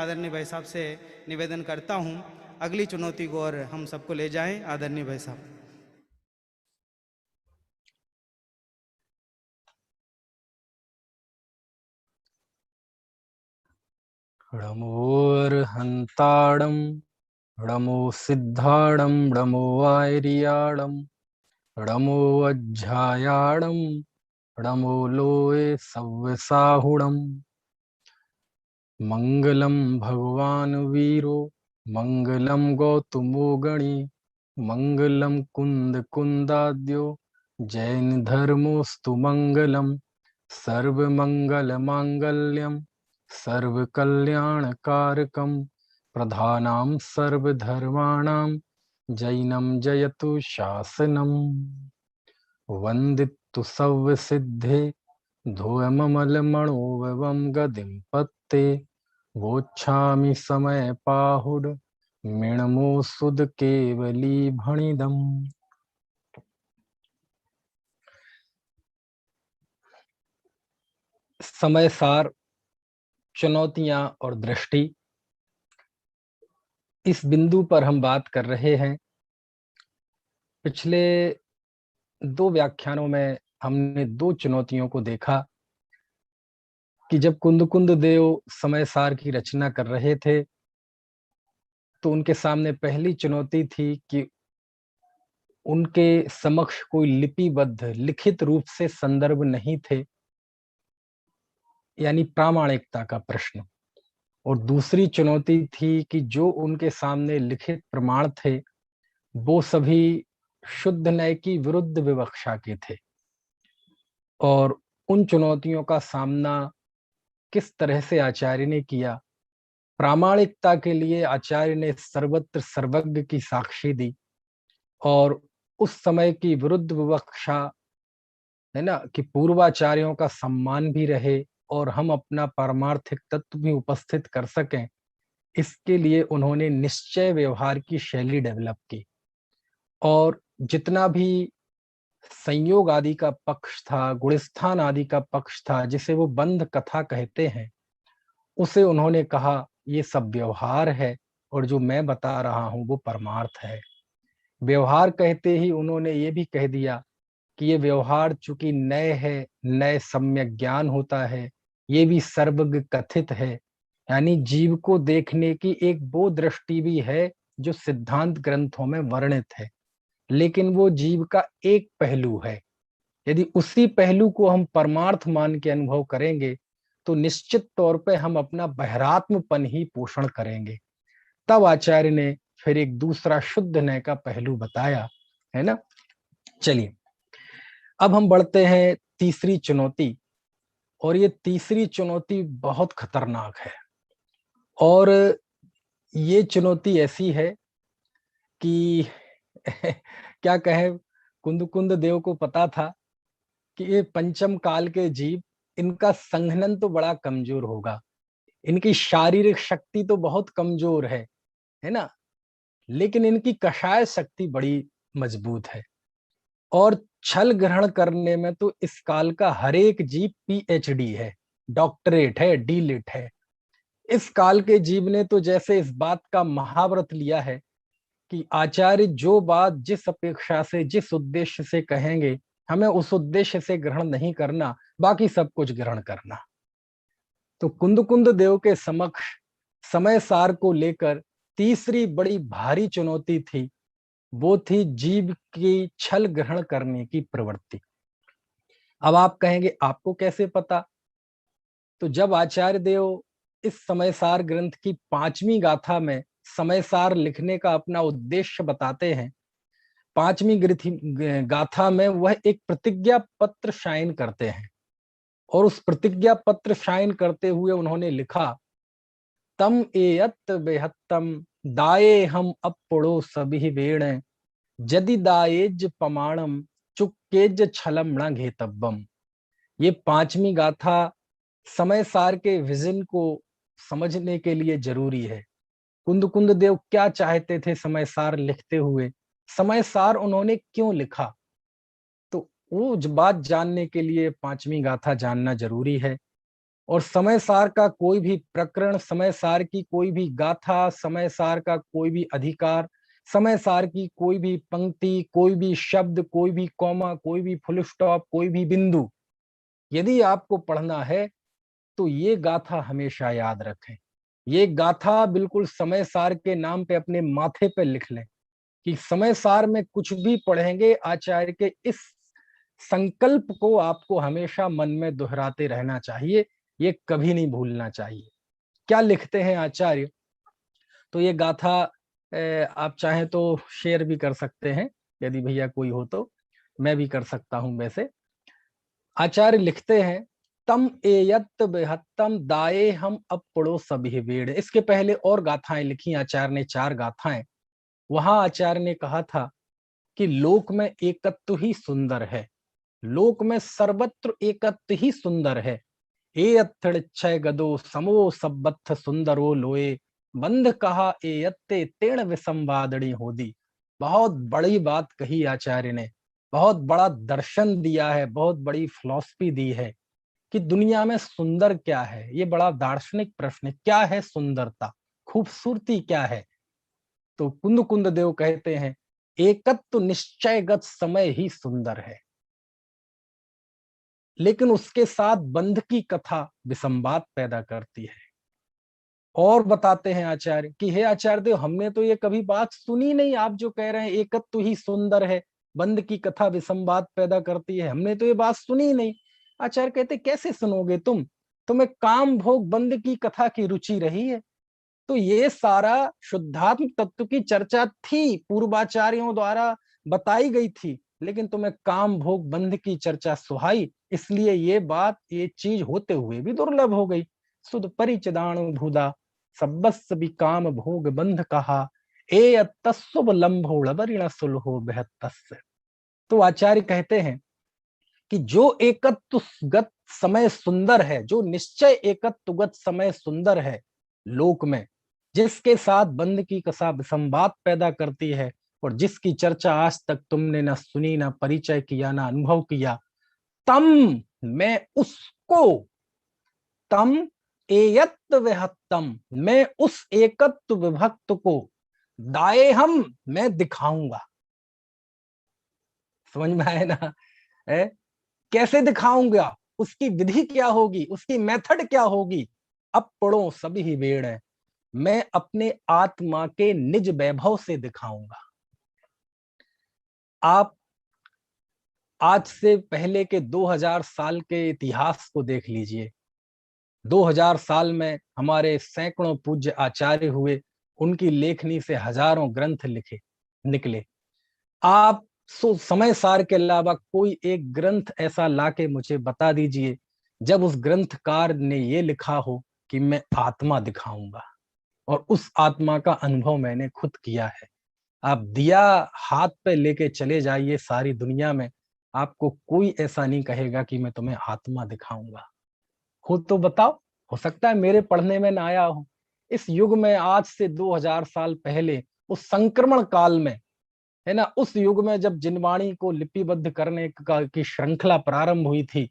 आदरणीय भाई साहब से निवेदन करता हूं, अगली चुनौती को और हम सबको ले जाएं। आदरणीय भाई साहब। णमोर्हन्ताडं णमो सिद्धाडं णमो वायरियाडं णमो अज्झायाडं णमो लोये सव्यसाहुडं। मंगलम भगवान वीरो मंगलम गौतमो गणी मंगलम कुंद कुंदाद्यो जैन धर्मोस्तु मंगलम सर्वमंगल मांगल्यम सर्वकल्याणकारकम प्रधानां सर्वधर्माणां जैनं जयतु शासनम। वंदितु सव्यसिद्धे धोयममलमणोवं गदिं पत्ते वोच्छामि समय पाहुड मिणमो सुद केवली भणिदम। समय सार, चुनौतियां और दृष्टि, इस बिंदु पर हम बात कर रहे हैं। पिछले 2 व्याख्यानों में हमने 2 चुनौतियों को देखा कि जब कुंद देव समय सार की रचना कर रहे थे तो उनके सामने पहली चुनौती थी कि उनके समक्ष कोई लिपिबद्ध लिखित रूप से संदर्भ नहीं थे, यानी प्रामाणिकता का प्रश्न। और दूसरी चुनौती थी कि जो उनके सामने लिखित प्रमाण थे वो सभी शुद्ध न्याय की विरुद्ध विवक्षा के थे। और उन चुनौतियों का सामना किस तरह से आचार्य ने किया। प्रामाणिकता के लिए आचार्य ने सर्वत्र सर्वज्ञ की साक्षी दी और उस समय की विरुद्ध विवक्षा, है ना, कि पूर्वाचार्यों का सम्मान भी रहे और हम अपना पारमार्थिक तत्व भी उपस्थित कर सकें, इसके लिए उन्होंने निश्चय व्यवहार की शैली डेवलप की। और जितना भी संयोग आदि का पक्ष था, गुणस्थान आदि का पक्ष था, जिसे वो बंध कथा कहते हैं, उसे उन्होंने कहा ये सब व्यवहार है और जो मैं बता रहा हूं वो परमार्थ है। व्यवहार कहते ही उन्होंने ये भी कह दिया कि ये व्यवहार चूंकि नए है, नए सम्यक ज्ञान होता है, ये भी सर्वज्ञ कथित है, यानी जीव को देखने की एक वो दृष्टि भी है जो सिद्धांत ग्रंथों में वर्णित है, लेकिन वो जीव का एक पहलू है। यदि उसी पहलू को हम परमार्थ मान के अनुभव करेंगे तो निश्चित तौर पे हम अपना बहिरात्मपन ही पोषण करेंगे। तब आचार्य ने फिर एक दूसरा शुद्ध न्याय का पहलू बताया, है ना। चलिए अब हम बढ़ते हैं तीसरी चुनौती, और ये तीसरी चुनौती बहुत खतरनाक है। और ये चुनौती ऐसी है कि क्या कहे, कुंद देव को पता था कि ये पंचम काल के जीव, इनका संघनन तो बड़ा कमजोर होगा, इनकी शारीरिक शक्ति तो बहुत कमजोर है ना, लेकिन इनकी कषाय शक्ति बड़ी मजबूत है। और छल ग्रहण करने में तो इस काल का हर एक जीव पीएचडी है, डॉक्टरेट है, डीलिट है। इस काल के जीव ने तो जैसे इस बात का महाव्रत लिया है कि आचार्य जो बात जिस अपेक्षा से, जिस उद्देश्य से कहेंगे, हमें उस उद्देश्य से ग्रहण नहीं करना, बाकी सब कुछ ग्रहण करना। तो कुंद देव के समक्ष समय सार को लेकर तीसरी बड़ी भारी चुनौती थी, वो थी जीव की छल ग्रहण करने की प्रवृत्ति। अब आप कहेंगे आपको कैसे पता? तो जब आचार्य देव इस समय सार ग्रंथ की 5वीं गाथा में समय सार लिखने का अपना उद्देश्य बताते हैं, 5वीं गाथा में वह एक प्रतिज्ञा पत्र शाइन करते हैं। और उस प्रतिज्ञा पत्र शाइन करते हुए उन्होंने लिखा, तम एयत बेहत्तम दाये हम अपड़ो सभी वेण जदि दायेज पमाणम चुक्केज छलम न घेतब्बम। ये 5वीं गाथा समय सार के विजन को समझने के लिए जरूरी है। कुंद देव क्या चाहते थे समय सार लिखते हुए, समय सार उन्होंने क्यों लिखा, तो वो बात जानने के लिए 5वीं गाथा जानना जरूरी है। और समय सार का कोई भी प्रकरण, समय सार की कोई भी गाथा, समय सार का कोई भी अधिकार, समय सार की कोई भी पंक्ति, कोई भी शब्द, कोई भी कॉमा, कोई भी फुल स्टॉप, कोई भी बिंदु यदि आपको पढ़ना है तो ये गाथा हमेशा याद रखें। ये गाथा बिल्कुल समय सार के नाम पे अपने माथे पे लिख लें कि समय सार में कुछ भी पढ़ेंगे आचार्य के इस संकल्प को आपको हमेशा मन में दोहराते रहना चाहिए, ये कभी नहीं भूलना चाहिए। क्या लिखते हैं आचार्य? तो ये गाथा आप चाहें तो शेयर भी कर सकते हैं, यदि भैया कोई हो तो मैं भी कर सकता हूं। वैसे आचार्य लिखते हैं, तम एयत बेहत्तम दाए हम अब पढ़ो सभी वेड़। इसके पहले और गाथाएं लिखी आचार्य ने, 4 गाथाएं। वहां आचार्य ने कहा था कि लोक में एकत्व ही सुंदर है, लोक में सर्वत्र एकत्व ही सुंदर है। ए अत्थड़ छय गदो समो सबत्थ सुंदरो लोए, बंध कहा ए अत्ते तेण विसंवादणी होदी। बहुत बड़ी बात कही आचार्य ने, बहुत बड़ा दर्शन दिया है, बहुत बड़ी फिलॉसफी दी है कि दुनिया में सुंदर क्या है। ये बड़ा दार्शनिक प्रश्न है, क्या है सुंदरता, खूबसूरती क्या है? तो कुंद कुंद देव कहते हैं, एकत्व निश्चयगत समय ही सुंदर है, लेकिन उसके साथ बंध की कथा विसंवाद पैदा करती है। और बताते हैं आचार्य कि हे आचार्य देव, हमने तो ये कभी बात सुनी नहीं, आप जो कह रहे हैं एकत्व ही सुंदर है, बंध की कथा विसंवाद पैदा करती है, हमने तो ये बात सुनी नहीं। आचार्य कहते, कैसे सुनोगे तुम, तुम्हें काम भोग बंध की कथा की रुचि रही है। तो ये सारा शुद्धात्म तत्व की चर्चा थी, पूर्वाचार्यों द्वारा बताई गई थी, लेकिन तुम्हें काम भोग बंध की चर्चा सुहाई, इसलिए ये बात, ये चीज होते हुए भी दुर्लभ हो गई। सुध परिचदाणु भूदा सब्बस भी काम भोग बंध कहा, ए अत्तस्व लंभोड़बरिण सुलहो बेहत्तस्य। तो आचार्य कहते हैं कि जो एकत्वगत समय सुंदर है, जो निश्चय एकत्वगत समय सुंदर है लोक में, जिसके साथ बंध की कथा संवाद पैदा करती है, और जिसकी चर्चा आज तक तुमने ना सुनी, ना परिचय किया, ना अनुभव किया, तम मैं उसको, तम एयत्व विहत्तम मैं उस एकत्व विभक्त को, दाए हम मैं दिखाऊंगा। समझ में आए ना? है कैसे दिखाऊंगा, उसकी विधि क्या होगी, उसकी मेथड क्या होगी? अब पढ़ो सभी ही वेड़ है, मैं अपने आत्मा के निज वैभव से दिखाऊंगा। आप आज से पहले के 2000 साल के इतिहास को देख लीजिए। 2000 साल में हमारे सैकड़ों पूज्य आचार्य हुए, उनकी लेखनी से हजारों ग्रंथ लिखे निकले। आप समय सार के अलावा कोई एक ग्रंथ ऐसा लाके मुझे बता दीजिए जब उस ग्रंथकार ने ये लिखा हो कि मैं आत्मा दिखाऊंगा, और उस आत्मा का अनुभव मैंने खुद किया है। आप दिया हाथ पे लेके चले जाइए सारी दुनिया में, आपको कोई ऐसा नहीं कहेगा कि मैं तुम्हें आत्मा दिखाऊंगा। खुद तो बताओ, हो सकता है मेरे पढ़ने में ना आया हो। इस युग में आज से 2000 साल पहले, उस संक्रमण काल में, है ना, उस युग में जब जिनवाणी को लिपिबद्ध करने की श्रृंखला प्रारंभ हुई थी,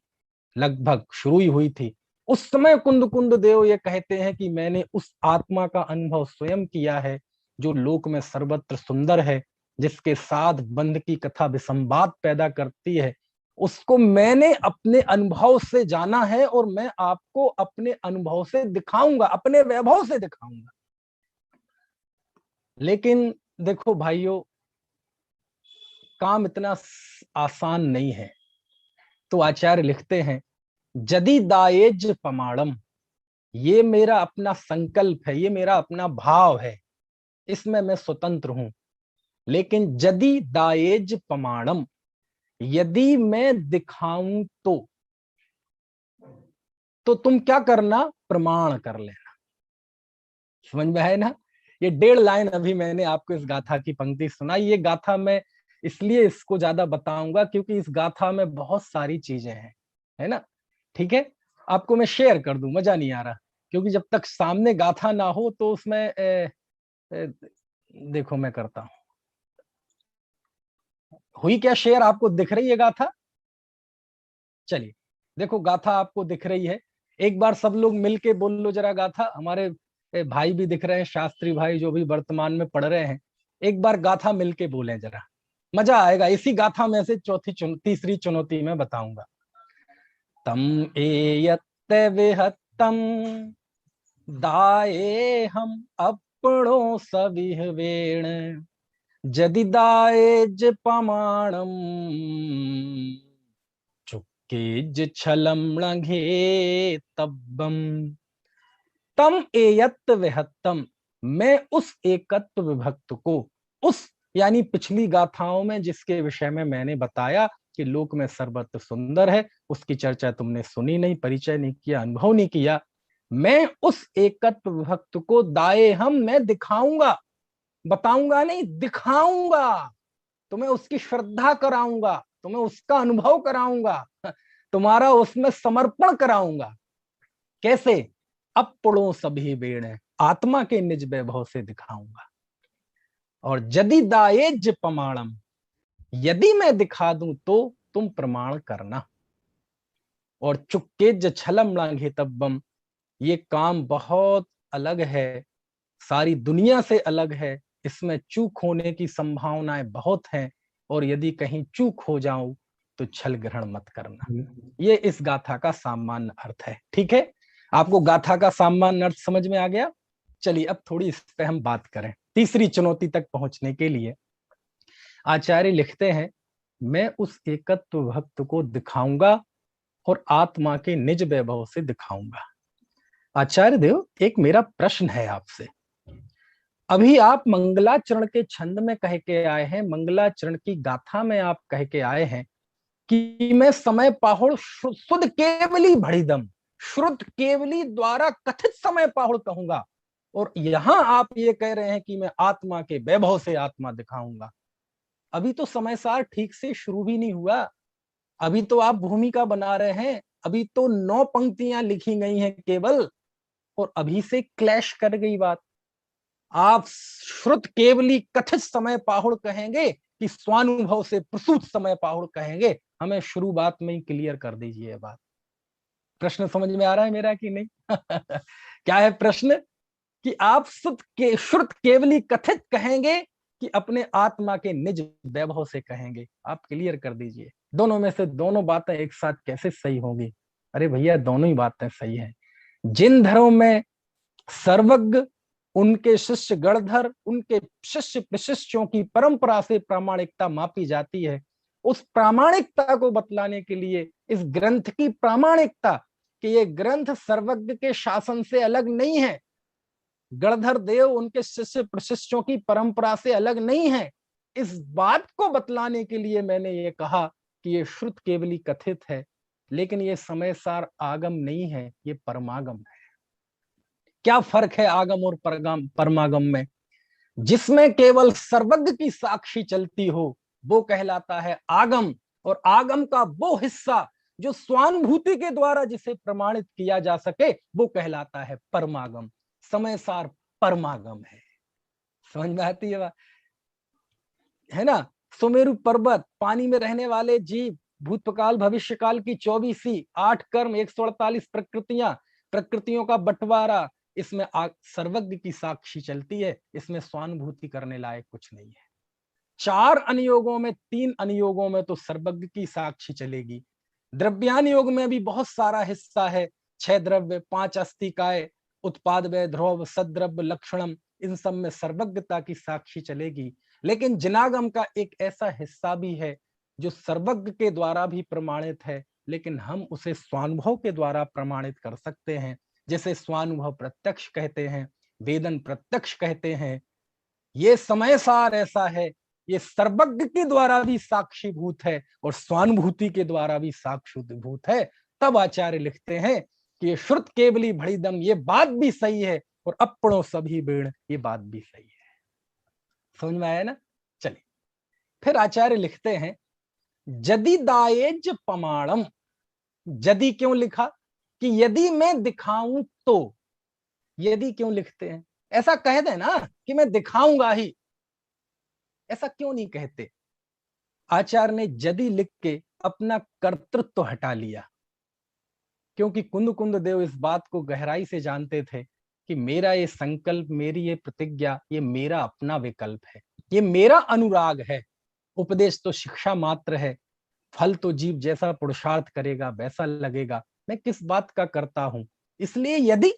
लगभग शुरू ही हुई थी, उस समय कुंद कुंद देव ये कहते हैं कि मैंने उस आत्मा का अनुभव स्वयं किया है जो लोक में सर्वत्र सुंदर है, जिसके साथ बंध की कथा विसंवाद पैदा करती है, उसको मैंने अपने अनुभव से जाना है, और मैं आपको अपने अनुभव से दिखाऊंगा, अपने वैभव से दिखाऊंगा। लेकिन देखो भाइयों, काम इतना आसान नहीं है। तो आचार्य लिखते हैं, जदि दायेज प्रमाणम, ये मेरा अपना संकल्प है, ये मेरा अपना भाव है, इसमें मैं स्वतंत्र हूं। लेकिन यदि दायेज प्रमाणम, यदि मैं दिखाऊं तो तुम क्या करना, प्रमाण कर लेना। समझ में है ना? ये 1.5 लाइन अभी मैंने आपको इस गाथा की पंक्ति सुनाई। ये गाथा मैं इसलिए इसको ज्यादा बताऊंगा क्योंकि इस गाथा में बहुत सारी चीजें हैं, है ना? ठीक है, आपको मैं शेयर कर दूं, मजा नहीं आ रहा, क्योंकि जब तक सामने गाथा ना हो तो उसमें देखो मैं करता हूं। हुई क्या शेयर? आपको दिख रही है गाथा? चलिए देखो, गाथा आपको दिख रही है। एक बार सब लोग मिलके बोल लो जरा गाथा। हमारे भाई भी दिख रहे हैं, शास्त्री भाई जो भी वर्तमान में पढ़ रहे हैं, एक बार गाथा मिलके बोले जरा, मजा आएगा। इसी गाथा में से तीसरी चुनौती में बताऊंगा। तम एयत्त विहत्तम दाये हम अपणो सविह वेण जदिदाएज पमाणम चुक्केज छलम लंघे तब्बम। तम एयत्त विहत्तम, मैं उस एकत्व विभक्त को, उस यानी पिछली गाथाओं में जिसके विषय में मैंने बताया कि लोक में सर्वत्र सुंदर है, उसकी चर्चा तुमने सुनी नहीं, परिचय नहीं किया, अनुभव नहीं किया। मैं उस एकत्व विभक्त को दाए हम, मैं दिखाऊंगा, बताऊंगा नहीं, दिखाऊंगा, तुम्हें उसकी श्रद्धा कराऊंगा, तुम्हें उसका अनुभव कराऊंगा, तुम्हारा उसमें समर्पण कराऊंगा। कैसे? अपड़ों सभी बेड़, आत्मा के निज वैभव से दिखाऊंगा। और यदि दाएज प्रमाणम, यदि मैं दिखा दूं तो तुम प्रमाण करना। और चुक्केज छलम लांघे तब्बम, ये काम बहुत अलग है, सारी दुनिया से अलग है, इसमें चूक होने की संभावनाएं बहुत हैं, और यदि कहीं चूक हो जाऊं तो छल ग्रहण मत करना। ये इस गाथा का सामान्य अर्थ है। ठीक है, आपको गाथा का सामान्य अर्थ समझ में आ गया। चलिए अब थोड़ी इस पे हम बात करें। तीसरी चुनौती तक पहुंचने के लिए आचार्य लिखते हैं, मैं उस एकत्व भक्त को दिखाऊंगा और आत्मा के निज वैभव से दिखाऊंगा। आचार्य देव, एक मेरा प्रश्न है आपसे। अभी आप मंगलाचरण के छंद में कह के आए हैं, मंगलाचरण की गाथा में आप कह के आए हैं कि मैं समय पाहुड़ शुद्ध केवली भड़ीदम, श्रुत केवली द्वारा कथित समय पाहुड़ कहूंगा, और यहां आप ये कह रहे हैं कि मैं आत्मा के वैभव से आत्मा दिखाऊंगा। अभी तो समय सार ठीक से शुरू भी नहीं हुआ, अभी तो आप भूमिका बना रहे हैं, अभी तो 9 पंक्तियां लिखी गई हैं केवल, और अभी से क्लैश कर गई बात। आप श्रुत केवली कथित समय पाहुड़ कहेंगे कि स्वानुभव से प्रसूत समय पाहुड़ कहेंगे? हमें शुरू बात में ही क्लियर कर दीजिए बात। प्रश्न समझ में आ रहा है मेरा कि नहीं? क्या है प्रश्न? कि आप श्रुत केवली कथित कहेंगे कि अपने आत्मा के निज वैभव से कहेंगे? आप क्लियर कर दीजिए, दोनों में से दोनों बातें एक साथ कैसे सही होंगी? अरे भैया, दोनों ही बातें सही हैं। जिन धर्मों में सर्वज्ञ, उनके शिष्य गणधर, उनके शिष्य प्रशिष्यों की परंपरा से प्रामाणिकता मापी जाती है, उस प्रामाणिकता को बतलाने के लिए इस ग्रंथ की प्रामाणिकता, कि ये ग्रंथ सर्वज्ञ के शासन से अलग नहीं है, गणधर देव उनके शिष्य प्रशिष्यों की परंपरा से अलग नहीं है, इस बात को बतलाने के लिए मैंने ये कहा कि ये श्रुत केवली कथित है, लेकिन ये समय सार आगम नहीं है, ये परमागम है। क्या फर्क है आगम और परमागम में? जिसमें केवल सर्वज्ञ की साक्षी चलती हो वो कहलाता है आगम, और आगम का वो हिस्सा जो स्वानुभूति के द्वारा जिसे प्रमाणित किया जा सके वो कहलाता है परमागम। समय सार परमागम है। समझ में आती है बात? है ना? सुमेरु पर्वत, पानी में रहने वाले जीव, भूतकाल भविष्यकाल की 24 8 कर्म, 148 प्रकृतियां, प्रकृतियों का बंटवारा, इसमें सर्वज्ञ की साक्षी चलती है, इसमें स्वानुभूति करने लायक कुछ नहीं है। 4 अनुयोगों में 3 अनुयोगों में तो सर्वज्ञ की साक्षी चलेगी। द्रव्यान योग में भी बहुत सारा हिस्सा है, 6 द्रव्य, 5 अस्तिकाय, उत्पाद व ध्रुव, सद्रव्य, लक्षणम, इन सब में सर्वज्ञता की साक्षी चलेगी। लेकिन जिनागम का एक ऐसा हिस्सा भी है जो सर्वज्ञ के द्वारा भी प्रमाणित है, लेकिन हम उसे स्वानुभव के द्वारा प्रमाणित कर सकते हैं, जैसे स्वानुभव प्रत्यक्ष कहते हैं, वेदन प्रत्यक्ष कहते हैं। ये समय सार ऐसा है, ये सर्वज्ञ के द्वारा भी साक्षीभूत है और स्वानुभूति के द्वारा भी साक्षीभूत है। तब आचार्य लिखते हैं कि ये श्रुत केवली भड़ीदम, ये बात भी सही है, और अपड़ों सभी बेड़, ये बात भी सही है। समझ में आया ना? चलिए फिर आचार्य लिखते हैं, जदि दाएज प्रमाणम। यदि क्यों लिखा? कि यदि मैं दिखाऊं तो। यदि क्यों लिखते हैं? ऐसा कह दे ना कि मैं दिखाऊंगा ही, ऐसा क्यों नहीं कहते? आचार्य ने यदि लिख के अपना कर्तृत्व हटा लिया क्योंकि कुंद कुंद देव इस बात को गहराई से जानते थे कि मेरा ये संकल्प, मेरी ये प्रतिज्ञा, ये मेरा अपना विकल्प है, ये मेरा अनुराग है। उपदेश तो शिक्षा मात्र है, फल तो जीव जैसा पुरुषार्थ करेगा वैसा लगेगा। मैं किस बात का करता हूं, इसलिए यदि,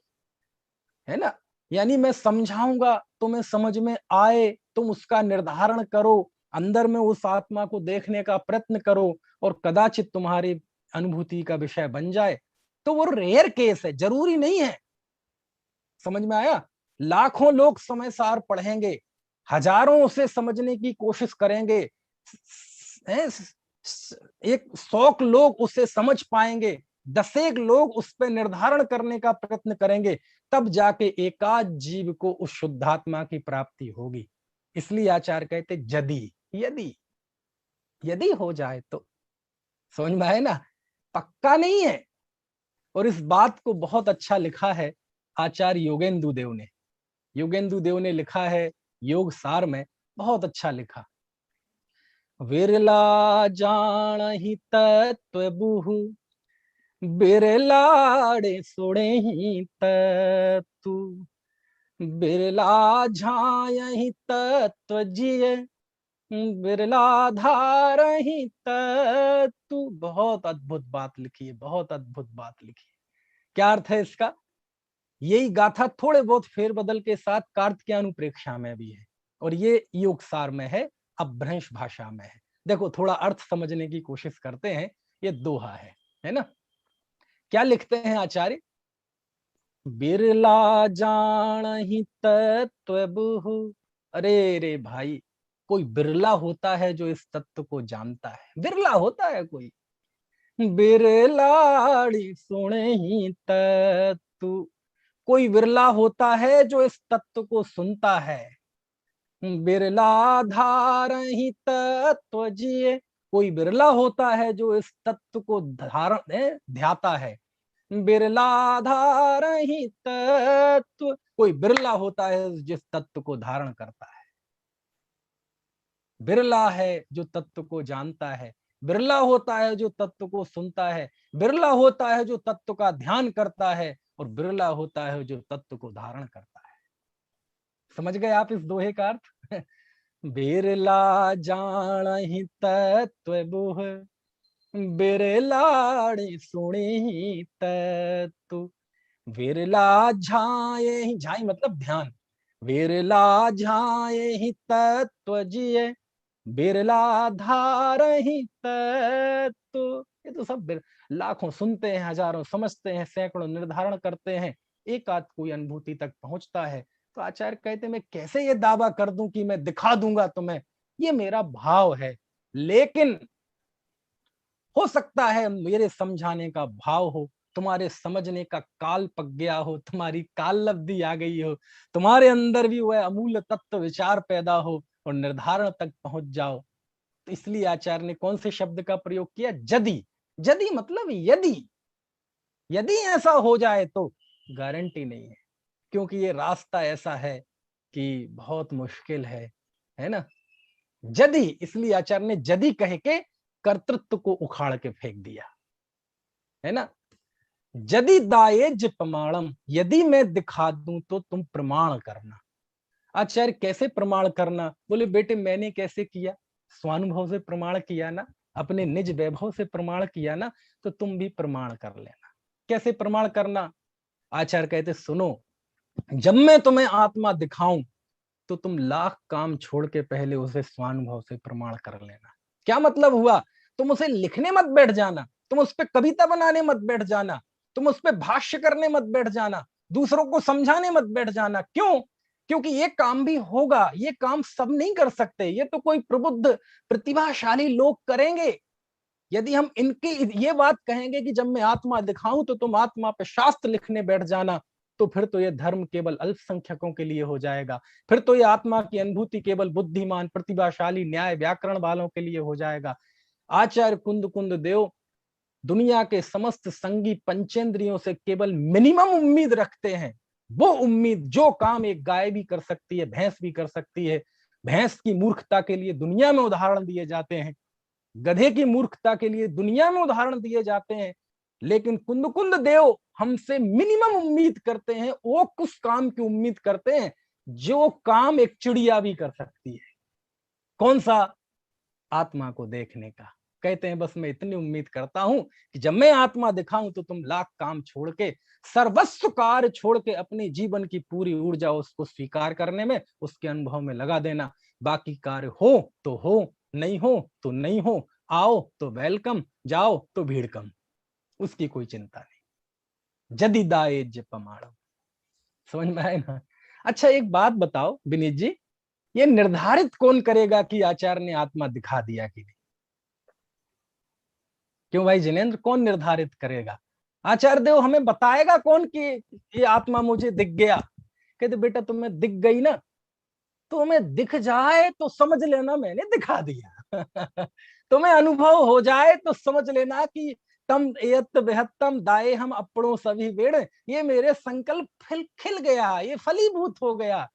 है ना, यानी मैं समझाऊंगा तुम्हें समझ में आए, तुम उसका निर्धारण करो, अंदर में उस आत्मा को देखने का प्रयत्न करो और कदाचित तुम्हारी अनुभूति का विषय बन जाए, तो वो रेयर केस है, जरूरी नहीं है। समझ में आया? लाखों लोग समय सार पढ़ेंगे, हजारों उसे समझने की कोशिश करेंगे, एक 100 लोग उसे समझ पाएंगे, 10 लोग उस पर निर्धारण करने का प्रयत्न करेंगे, तब जाके एकाध जीव को उस शुद्धात्मा की प्राप्ति होगी। इसलिए आचार्य कहते यदि यदि यदि हो जाए तो। समझ में आए ना? पक्का नहीं है। और इस बात को बहुत अच्छा लिखा है आचार्य योगेंदु देव ने। योगेंदु देव ने लिखा है योग सार में, बहुत अच्छा लिखा। विरला जाणहि तत्व बुहु, बिरलाड़े सुने ही तत्तु, बिरला झायहि तत्व जिय, बिरला धारहि तत्तु। बहुत अद्भुत बात लिखी है, बहुत अद्भुत बात लिखी है। क्या अर्थ है इसका? यही गाथा थोड़े बहुत फेरबदल के साथ कार्तिकेयानुप्रेक्षा में भी है, और ये योगसार में है, अपभ्रंश भाषा में है। देखो थोड़ा अर्थ समझने की कोशिश करते हैं। ये दोहा है ना? क्या लिखते हैं आचार्य? बिरला जाणहि तत्व बुहु। अरे रे भाई, कोई बिरला होता है जो इस तत्व को जानता है, बिरला होता है कोई। बिरलाड़ी सुने ही तत्व, कोई बिरला होता है जो इस तत्व को सुनता है। बिरला धारहि तत्व जिए, कोई बिरला होता है जो इस तत्व को धारण ध्याता है। बिरला धारहि तत्व, कोई बिरला होता है जिस तत्व को धारण करता है। बिरला है जो तत्व को जानता है, बिरला होता है जो तत्व को सुनता है, बिरला होता है जो तत्व का ध्यान करता है, और बिरला होता है जो तत्व को धारण करता है। समझ गए आप इस दोहे का अर्थ? बिरला जाणहि तत्व बुह, बिरलाड़े सुने तत्व, बिरला झाये, झाई मतलब ध्यान, बिरला झाये तत्व जिये, बिरला धारहि तत्व। ये तो सब लाखों सुनते हैं, हजारों समझते हैं, सैकड़ों निर्धारण करते हैं, एक आध कोई अनुभूति तक पहुंचता है। तो आचार्य कहते मैं कैसे ये दावा कर दूं कि मैं दिखा दूंगा तुम्हें, ये मेरा भाव है। लेकिन हो सकता है मेरे समझाने का भाव हो, तुम्हारे समझने का काल पक गया हो, तुम्हारी काल लब्धि आ गई हो, तुम्हारे अंदर भी वह अमूल्य तत्व विचार पैदा हो और निर्धारण तक पहुंच जाओ। तो इसलिए आचार्य ने कौन से शब्द का प्रयोग किया? यदि। यदि मतलब यदि, यदि ऐसा हो जाए तो गारंटी नहीं है, क्योंकि ये रास्ता ऐसा है कि बहुत मुश्किल है ना? यदि, इसलिए आचार्य ने यदि कह के कर्तृत्व को उखाड़ के फेंक दिया, है ना? यदि दायेज प्रमाणम, यदि मैं दिखा दूं तो तुम प्रमाण करना। आचार्य कैसे प्रमाण करना? बोले बेटे मैंने कैसे किया? स्वानुभव से प्रमाण किया ना, अपने निज वैभव से प्रमाण किया ना, तो तुम भी प्रमाण कर लेना। कैसे प्रमाण करना? आचार्य कहते सुनो, जब मैं तुम्हें आत्मा दिखाऊं तो तुम लाख काम छोड़ के पहले उसे स्वानुभव से प्रमाण कर लेना। क्या मतलब हुआ? तुम उसे लिखने मत बैठ जाना, तुम उस पर कविता बनाने मत बैठ जाना, तुम उस पर भाष्य करने मत बैठ जाना, दूसरों को समझाने मत बैठ जाना। क्यों? क्योंकि ये काम भी होगा, ये काम सब नहीं कर सकते, ये तो कोई प्रबुद्ध प्रतिभाशाली लोग करेंगे। यदि हम इनकी ये बात कहेंगे कि जब मैं आत्मा दिखाऊं तो तुम आत्मा पे शास्त्र लिखने बैठ जाना, तो फिर तो ये धर्म केवल अल्पसंख्यकों के लिए हो जाएगा, फिर तो ये आत्मा की अनुभूति केवल बुद्धिमान प्रतिभाशाली न्याय व्याकरण वालों के लिए हो जाएगा। आचार्य कुंद कुंद देव दुनिया के समस्त संगी पंचेंद्रियों से केवल मिनिमम उम्मीद रखते हैं। वो उम्मीद, जो काम एक गाय भी कर सकती है, भैंस भी कर सकती है। भैंस की मूर्खता के लिए दुनिया में उदाहरण दिए जाते हैं, गधे की मूर्खता के लिए दुनिया में उदाहरण दिए जाते हैं, लेकिन कुंद देव हमसे मिनिमम उम्मीद करते हैं, वो कुछ काम की उम्मीद करते हैं जो काम एक चिड़िया भी कर सकती है। कौन सा? आत्मा को देखने का। कहते हैं बस मैं इतनी उम्मीद करता हूं कि जब मैं आत्मा दिखाऊं तो तुम लाख काम छोड़ के, सर्वस्व कार्य छोड़ के अपने जीवन की पूरी ऊर्जा उसको स्वीकार करने में, उसके अनुभव में लगा देना। बाकी कार्य हो, नहीं हो तो नहीं हो, आओ तो वेलकम, जाओ तो भीड़ कम, उसकी कोई चिंता नहीं। जदि दाए जपमाणम। समझ में आए ना? अच्छा एक बात बताओ विनीत जी, ये निर्धारित कौन करेगा कि आचार्य ने आत्मा दिखा दिया कि नहीं? क्यों भाई जिनेंद्र, कौन निर्धारित करेगा? आचार्य देव हमें बताएगा कौन कि ये आत्मा मुझे दिख गया? कहते बेटा तुम्हें दिख गई ना, तुम्हें दिख जाए तो समझ लेना मैंने दिखा दिया। तुम्हें अनुभव हो जाए तो समझ लेना कि तम एयत बेहत्तम दाए हम अपनों सभी वेड़, ये मेरे संकल्प खिल गया, ये फलीभूत हो गया।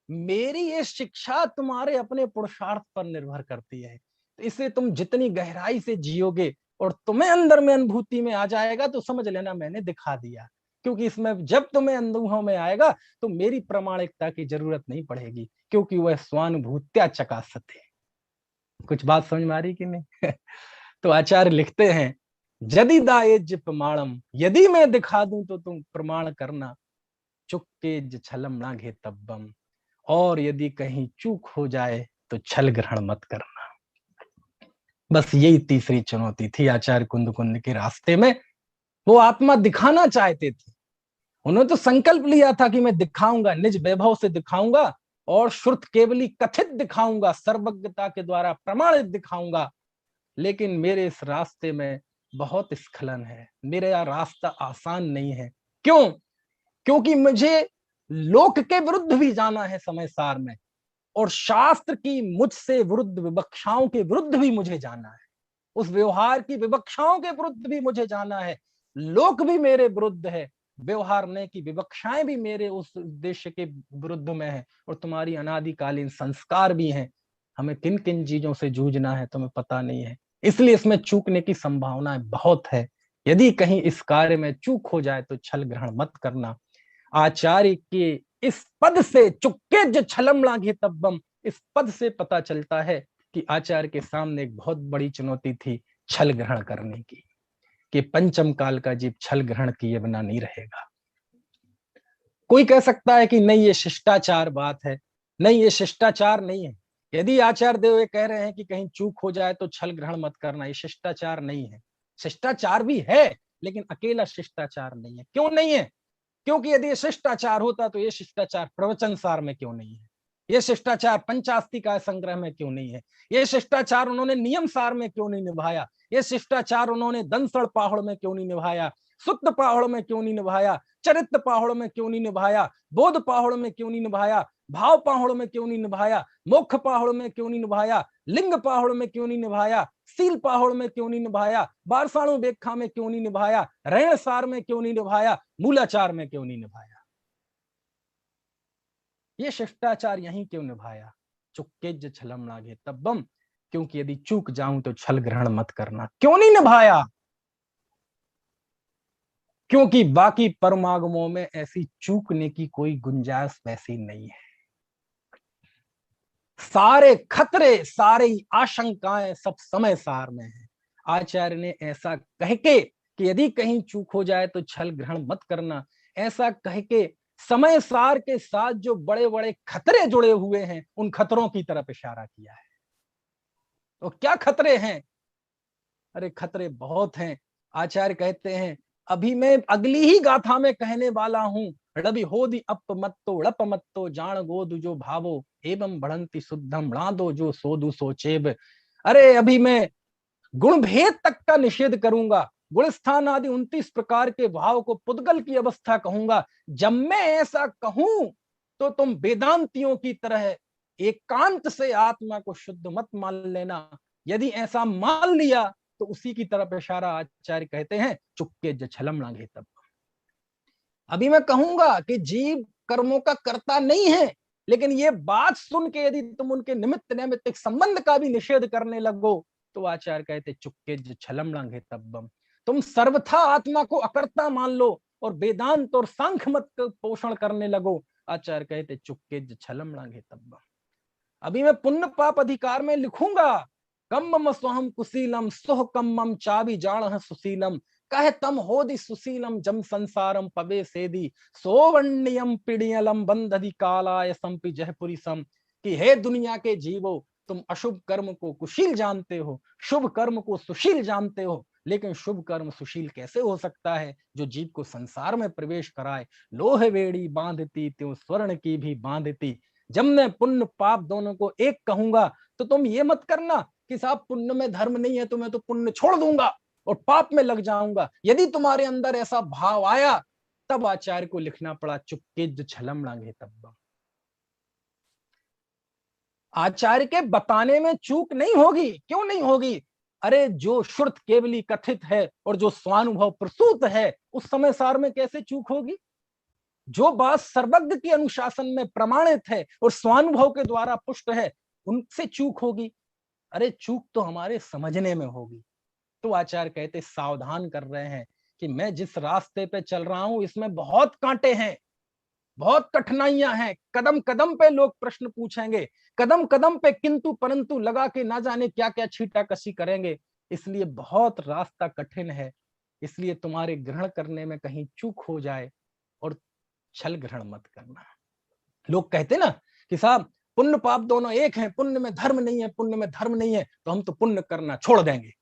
मेरी ये शिक्षा तुम्हारे अपने पुरुषार्थ पर निर्भर करती है। तो इसे तुम जितनी गहराई से जियोगे और तुम्हें अंदर में अनुभूति में आ जाएगा तो समझ लेना मैंने दिखा दिया। क्योंकि इसमें जब तुम्हें अनुभव में आएगा तो मेरी प्रामाणिकता की जरूरत नहीं पड़ेगी, क्योंकि वह स्वानुभूत्या चकासत है। कुछ बात समझ में आ रही कि नहीं? तो आचार्य लिखते हैं यदि दाएज प्रमाणम, यदि मैं दिखा दूं तो तुम प्रमाण करना, चुक्के छलम ना घे तब्बम, और यदि कहीं चूक हो जाए तो छल ग्रहण मत करना। बस यही तीसरी चुनौती थी आचार्य कुंद के रास्ते में। वो आत्मा दिखाना चाहते थे, उन्होंने तो संकल्प लिया था कि मैं दिखाऊंगा, निज वैभव से दिखाऊंगा और श्रुत केवली कथित दिखाऊंगा, सर्वज्ञता के द्वारा प्रमाणित दिखाऊंगा। लेकिन मेरे इस रास्ते में बहुत स्खलन है, मेरा रास्ता आसान नहीं है। क्यों? क्योंकि मुझे लोक के विरुद्ध भी जाना है समय सार में, और शास्त्र की मुझसे विरुद्ध विवक्षाओं के विरुद्ध भी मुझे जाना है, उस व्यवहार की विवक्षाओं के विरुद्ध भी मुझे जाना है। लोक भी मेरे विरुद्ध है, व्यवहार ने की विवक्षाएं भी मेरे उस उद्देश्य के विरुद्ध में है, और तुम्हारी अनादिकालीन संस्कार भी हैं। हमें किन किन चीजों से जूझना है तुम्हें पता नहीं है, इसलिए इसमें चूकने की संभावना बहुत है। यदि कहीं इस कार्य में चूक हो जाए तो छल ग्रहण मत करना। आचार्य के इस पद से, चुक्के जो छलम लागे तब्बम, इस पद से पता चलता है कि आचार्य के सामने एक बहुत बड़ी चुनौती थी छल ग्रहण करने की, कि पंचम काल का जीव छल ग्रहण किए बिना नहीं रहेगा। कोई कह सकता है कि नहीं ये शिष्टाचार बात है, नहीं ये शिष्टाचार नहीं है। यदि आचार्य देव ये कह रहे हैं कि कहीं चूक हो जाए तो छल ग्रहण मत करना, ये शिष्टाचार नहीं है। शिष्टाचार भी है, लेकिन अकेला शिष्टाचार नहीं है। क्यों नहीं है? क्योंकि यदि ये शिष्टाचार होता तो ये शिष्टाचार प्रवचन सार में क्यों नहीं है, ये शिष्टाचार पंचास्तिकाय संग्रह में क्यों नहीं है, ये शिष्टाचार उन्होंने नियम सार में क्यों नहीं निभाया, ये शिष्टाचार उन्होंने दंसड़ पाहुड़ में क्यों नहीं निभाया, सुत्त पाहुड़ में क्यों नहीं निभाया, चरित्र पाहुड़ में क्यों नहीं निभाया, बोध पाहुड़ में क्यों नहीं निभाया, भाव पाहुड़ में क्यों नहीं निभाया, मोक्ष पाहुड़ में क्यों नहीं निभाया, लिंग पाहुड़ में क्यों नहीं निभाया, सील पाहुड़ में क्यों नहीं निभाया, बारसाणु बेखा में क्यों नहीं निभाया, रण सार में क्यों नहीं निभाया, मूलाचार में क्यों नहीं निभाया? ये शिष्टाचार यहीं क्यों निभाया? चुक्के छलम लागे तब्बम, क्योंकि यदि चूक जाऊं तो छल ग्रहण मत करना। क्यों नहीं निभाया? क्योंकि बाकी परमागमों में ऐसी चूकने की कोई गुंजाइश वैसी नहीं है। सारे खतरे, सारी आशंकाएं सब समय सार में है। आचार्य ने ऐसा कह के कि यदि कहीं चूक हो जाए तो छल ग्रहण मत करना, ऐसा कह के समय सार के साथ जो बड़े बड़े खतरे जुड़े हुए हैं उन खतरों की तरफ इशारा किया है। तो क्या खतरे हैं? अरे खतरे बहुत हैं। आचार्य कहते हैं अभी मैं अगली ही गाथा में कहने वाला हूं, रवि होदि अप मत्तो ड़प मत्तो जान गोदु जो भावो एवं बढ़ंती शुद्धम ड़ादो जो सोदु सोचेब। अरे अभी मैं गुण भेद तक का निषेध करूंगा, गुण स्थान आदि 29 प्रकार के भाव को पुद्गल की अवस्था कहूंगा। जब मैं ऐसा कहूं तो तुम वेदांतियों की तरह एकांत से आत्मा को शुद्ध मत मान लेना। यदि ऐसा मान लिया तो उसी की तरफ इशारा आचार्य कहते हैं चुक्के जछलम लागे तब। अभी मैं कहूंगा कि जीव कर्मों का कर्ता नहीं है, लेकिन ये बात सुन के यदि तुम उनके निमित्त नैमित्तिक संबंध का भी निषेध करने लगो तो आचार्य कहते चुक्के छलम लांघे तब्बम, तुम सर्वथा आत्मा को अकर्ता मान लो और वेदांत और सांख्य मत का पोषण करने लगो। आचार्य कहते चुक्के छलम लांघे तब। अभी मैं पुण्य पाप अधिकार में लिखूंगा, कम्मम स्वहम कुशीलम सोह कम्मम चाबी जाण सुशीलम कह तम होदि सुशीलम जम संसारम पबे सेदी सोवण्यम पिडियलम बंधधि कालाय संपि जयपुरी सम। कि हे दुनिया के जीवो, तुम अशुभ कर्म को कुशील जानते हो, शुभ कर्म को सुशील जानते हो, लेकिन शुभ कर्म सुशील कैसे हो सकता है जो जीव को संसार में प्रवेश कराए। लोहे वेड़ी बांधती त्यों स्वर्ण की भी बांधती। जब मैं पुण्य पाप दोनों को एक कहूंगा तो तुम ये मत करना कि साहब पुण्य में धर्म नहीं है तो मैं तो पुण्य छोड़ दूंगा और पाप में लग जाऊंगा। यदि तुम्हारे अंदर ऐसा भाव आया तब आचार्य को लिखना पड़ा चुपके जो छलम लांघे तब। आचार्य के बताने में चूक नहीं होगी। क्यों नहीं होगी? अरे जो श्रुत केवली कथित है और जो स्वानुभव प्रसूत है उस समय सार में कैसे चूक होगी? जो बात सर्वज्ञ के अनुशासन में प्रमाणित है और स्वानुभव के द्वारा पुष्ट है उनसे चूक होगी। अरे चूक तो हमारे समझने में होगी। तो आचार्य कहते सावधान कर रहे हैं कि मैं जिस रास्ते पे चल रहा हूं इसमें बहुत कांटे हैं, बहुत कठिनाइयां हैं। कदम कदम पे लोग प्रश्न पूछेंगे, कदम कदम पे किंतु परंतु लगा के ना जाने क्या क्या छींटाकशी करेंगे। इसलिए बहुत रास्ता कठिन है। इसलिए तुम्हारे ग्रहण करने में कहीं चूक हो जाए और छल ग्रहण मत करना। लोग कहते ना कि साहब पुण्य पाप दोनों एक हैं, पुण्य में धर्म नहीं है, पुण्य में धर्म नहीं है, तो हम तो पुण्य करना छोड़ देंगे।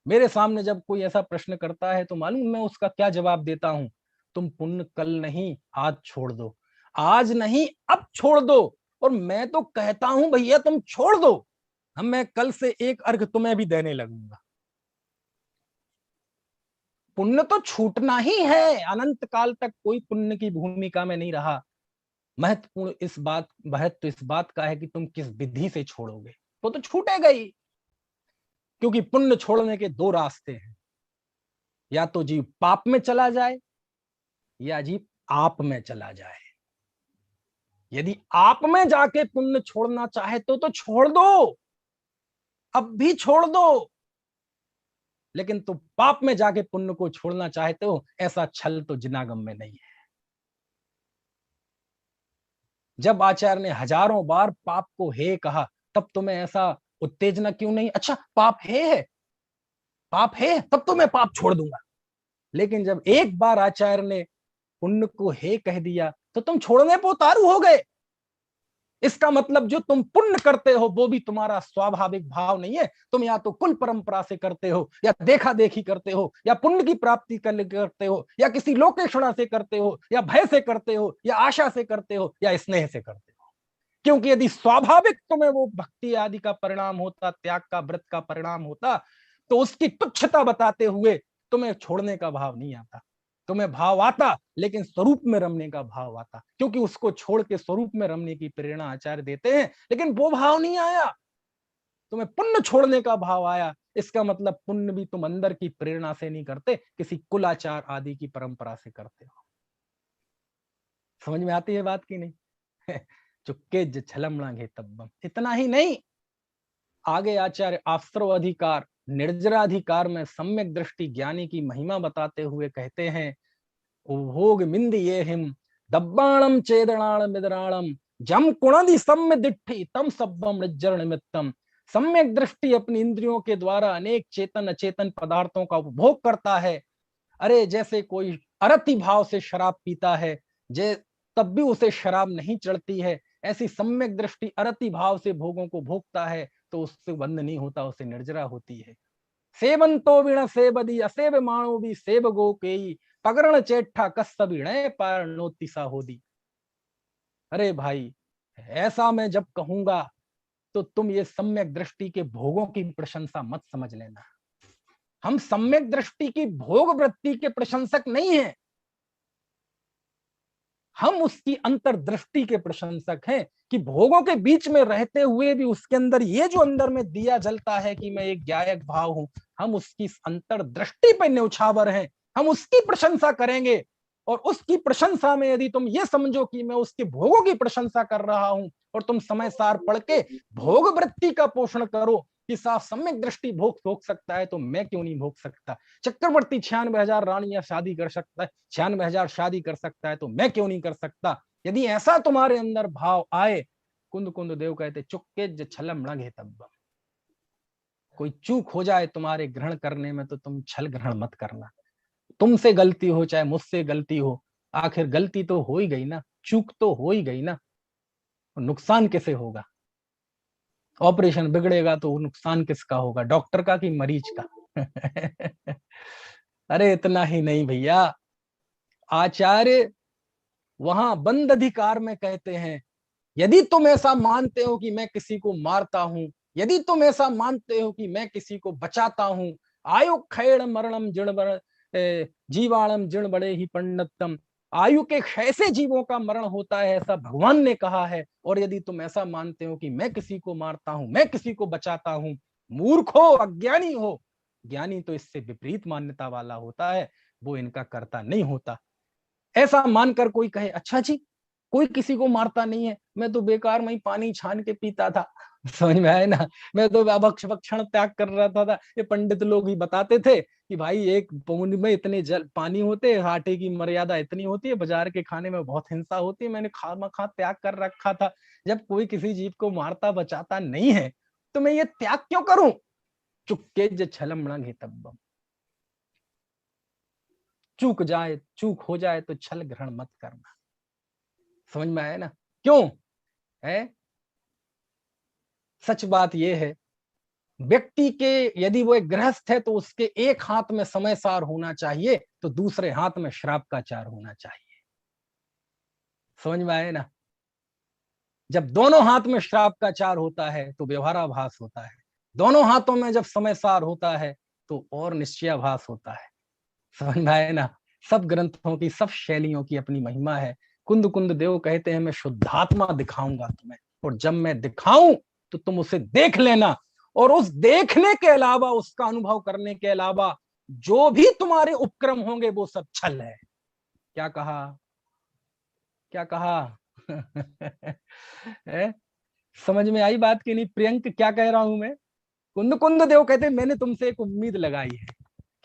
मेरे सामने जब कोई ऐसा प्रश्न करता है तो मालूम मैं उसका क्या जवाब देता हूं? तुम पुण्य कल नहीं आज छोड़ दो, आज नहीं अब छोड़ दो। और मैं तो कहता हूं भैया तुम छोड़ दो, हम मैं कल से एक अर्घ तुम्हें भी देने लगूंगा। पुण्य तो छूटना ही है, अनंत काल तक कोई पुण्य की भूमिका में नहीं रहा। महत्वपूर्ण महत्व इस बात का है कि तुम किस विधि से छोड़ोगे। तो छूटेगा ही, क्योंकि पुण्य छोड़ने के दो रास्ते हैं, या तो जीव पाप में चला जाए या जीव आप में चला जाए। यदि आप में जाके पुण्य छोड़ना चाहे तो छोड़ दो, अब भी छोड़ दो। लेकिन तुम पाप में जाके पुण्य को छोड़ना चाहते हो, ऐसा छल तो जिनागम में नहीं है। जब आचार्य ने हजारों बार पाप को हे कहा तब तुम्हें ऐसा उत्तेजना क्यों नहीं? अच्छा पाप है, पाप है तब तो मैं पाप छोड़ दूंगा। लेकिन जब एक बार आचार्य ने पुण्य को हे कह दिया तो तुम छोड़ने पर उतारू हो गए। इसका मतलब जो तुम पुण्य करते हो वो भी तुम्हारा स्वाभाविक भाव नहीं है। तुम या तो कुल परंपरा से करते हो, या देखा देखी करते हो, या पुण्य की प्राप्ति करते हो, या किसी लोकेक्षणा से करते हो, या भय से करते हो, या आशा से करते हो, या स्नेह से करते हो। क्योंकि यदि स्वाभाविक तुम्हें वो भक्ति आदि का परिणाम होता, त्याग का व्रत का परिणाम होता, तो उसकी तुच्छता बताते हुए तुम्हें छोड़ने का भाव नहीं आता। तुम्हें भाव आता लेकिन स्वरूप में रमने का भाव आता, क्योंकि उसको छोड़ के स्वरूप में रमने की प्रेरणा आचार्य देते हैं। लेकिन वो भाव नहीं आया, तुम्हें पुण्य छोड़ने का भाव आया। इसका मतलब पुण्य भी तुम अंदर की प्रेरणा से नहीं करते, किसी कुलाचार आदि की परंपरा से करते हो। समझ में आती है बात की नहीं? चुक्के छलम लांघे तब्बम। इतना ही नहीं, आगे आचार्य आश्रव अधिकार निर्जराधिकार में सम्यक दृष्टि ज्ञानी की महिमा बताते हुए कहते हैं भोग मिंद ये हिम दब्बाणम चेदणाण मिदराणम जम कुणदि सम्य दिट्ठी तम सब्बम निर्जर निमित्तम। सम्यक दृष्टि अपनी इंद्रियों के द्वारा अनेक चेतन अचेतन पदार्थों का उपभोग करता है। अरे जैसे कोई अरति भाव से शराब पीता है तब भी उसे शराब नहीं चढ़ती है, ऐसी सम्यक दृष्टि अरति भाव से भोगों को भोगता है तो उससे बंद नहीं होता, उसे निर्जरा होती है। सेवंतो विण सेबदी असेब माणो भी सेब गो केई पगरण चेठा कस्सबिणे पारणोतिसा होदी। अरे भाई ऐसा मैं जब कहूंगा तो तुम ये सम्यक दृष्टि के भोगों की प्रशंसा मत समझ लेना। हम सम्यक दृष्टि की भोग वृत्ति के प्रशंसक नहीं हैं, हम उसकी अंतर्दृष्टि के प्रशंसक हैं कि भोगों के बीच में रहते हुए भी उसके अंदर ये जो अंदर में दिया जलता है कि मैं एक गायक भाव हूं, हम उसकी अंतर्दृष्टि पर न्यौछावर हैं, हम उसकी प्रशंसा करेंगे। और उसकी प्रशंसा में यदि तुम ये समझो कि मैं उसके भोगों की प्रशंसा कर रहा हूं और तुम समय सार पढ़ के भोग वृत्ति का पोषण करो कि साफ सम्यक दृष्टि भोग सकता है तो मैं क्यों नहीं भोग सकता। चक्रवर्ती 96,000 रानियां शादी कर सकता है, 96,000 शादी कर सकता है तो मैं क्यों नहीं कर सकता। यदि ऐसा तुम्हारे अंदर भाव आए, कुंद कुंद देव कहते चुक्के ज छलम न घेतब्बम, कोई चूक हो जाए तुम्हारे ग्रहण करने में तो तुम छल ग्रहण मत करना। तुमसे गलती हो चाहे मुझसे गलती हो, आखिर गलती तो हो ही गई ना, चूक तो हो ही गई ना, नुकसान किसे होगा। ऑपरेशन बिगड़ेगा तो नुकसान किसका होगा, डॉक्टर का कि मरीज का। अरे इतना ही नहीं भैया, आचार्य वहां बंद अधिकार में कहते हैं, यदि तुम ऐसा मानते हो कि मैं किसी को मारता हूं, यदि तुम ऐसा मानते हो कि मैं किसी को बचाता हूं, आयु खेड़ मरणम जिण जीवाणम जिण बड़े ही पंडितम, आयु के कैसे जीवों का मरण होता है ऐसा भगवान ने कहा है। और यदि तुम ऐसा मानते हो कि मैं किसी को मारता हूं, मैं किसी को बचाता हूं, मूर्ख हो, अज्ञानी हो। ज्ञानी तो इससे विपरीत मान्यता वाला होता है, वो इनका कर्ता नहीं होता। ऐसा मानकर कोई कहे अच्छा जी कोई किसी को मारता नहीं है, मैं तो बेकार में ही पानी छान के पीता था। समझ में आए ना, मैं तो अभक्ष भक्षण त्याग कर रहा था। ये पंडित लोग ही बताते थे कि भाई एक बूंद में इतने जल पानी होते, आटे की मर्यादा इतनी होती है, बाजार के खाने में बहुत हिंसा होती है, मैंने खामखा त्याग कर रखा था। जब कोई किसी जीव को मारता बचाता नहीं है तो मैं ये त्याग क्यों करूं। चुक्के ज छलम घेतब्बम, चूक हो जाए तो छल ग्रहण मत करना। समझ में आया ना, क्यों है। सच बात यह है, व्यक्ति के यदि वो एक गृहस्थ है तो उसके एक हाथ में समय सार होना चाहिए तो दूसरे हाथ में श्राप का चार होना चाहिए। समझ में आए ना, जब दोनों हाथ में श्राप का चार होता है तो व्यवहाराभास होता है, दोनों हाथों में जब समय सार होता है तो और निश्चयाभास होता है। समझ में आए ना, सब ग्रंथों की सब शैलियों की अपनी महिमा है। कुंद कुंद देव कहते हैं मैं शुद्धात्मा दिखाऊंगा तुम्हें, और जब मैं दिखाऊं तो तुम उसे देख लेना, और उस देखने के अलावा, उसका अनुभव करने के अलावा जो भी तुम्हारे उपक्रम होंगे वो सब छल है। क्या कहा, क्या कहा। समझ में आई बात की नहीं प्रियंक, क्या कह रहा हूं मैं। कुंद कुंद देव कहते मैंने तुमसे एक उम्मीद लगाई है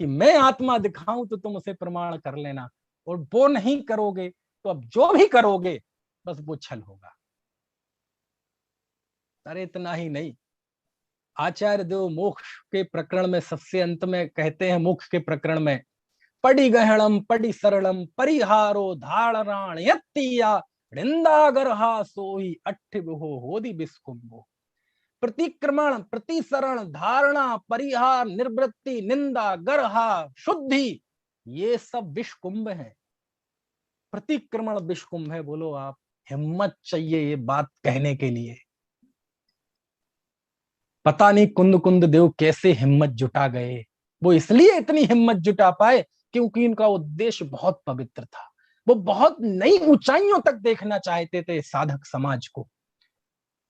कि मैं आत्मा दिखाऊं तो तुम उसे प्रमाण कर लेना, और वो नहीं करोगे तो अब जो भी करोगे बस वो छल होगा। अरे इतना ही नहीं, आचार्य देव मोक्ष के प्रकरण में सबसे अंत में कहते हैं, मोक्ष के प्रकरण में, पड़ी गहणम पड़ी सरलम परिहारो धारण यत्तिया वृंदागरहा सोही अट्ठिबहो होदि बिस्कुंभो। प्रतिक्रमण प्रतिसरण धारणा परिहार निर्वृत्ति निंदा गर्हा शुद्धि, ये सब विषकुंभ है। प्रतिक्रमण विषकुंभ है। बोलो आप, हिम्मत चाहिए ये बात कहने के लिए। पता नहीं कुंद कुंद देव कैसे हिम्मत जुटा गए। वो इसलिए इतनी हिम्मत जुटा पाए क्योंकि इनका उद्देश्य बहुत पवित्र था। वो बहुत नई ऊंचाइयों तक देखना चाहते थे साधक समाज को।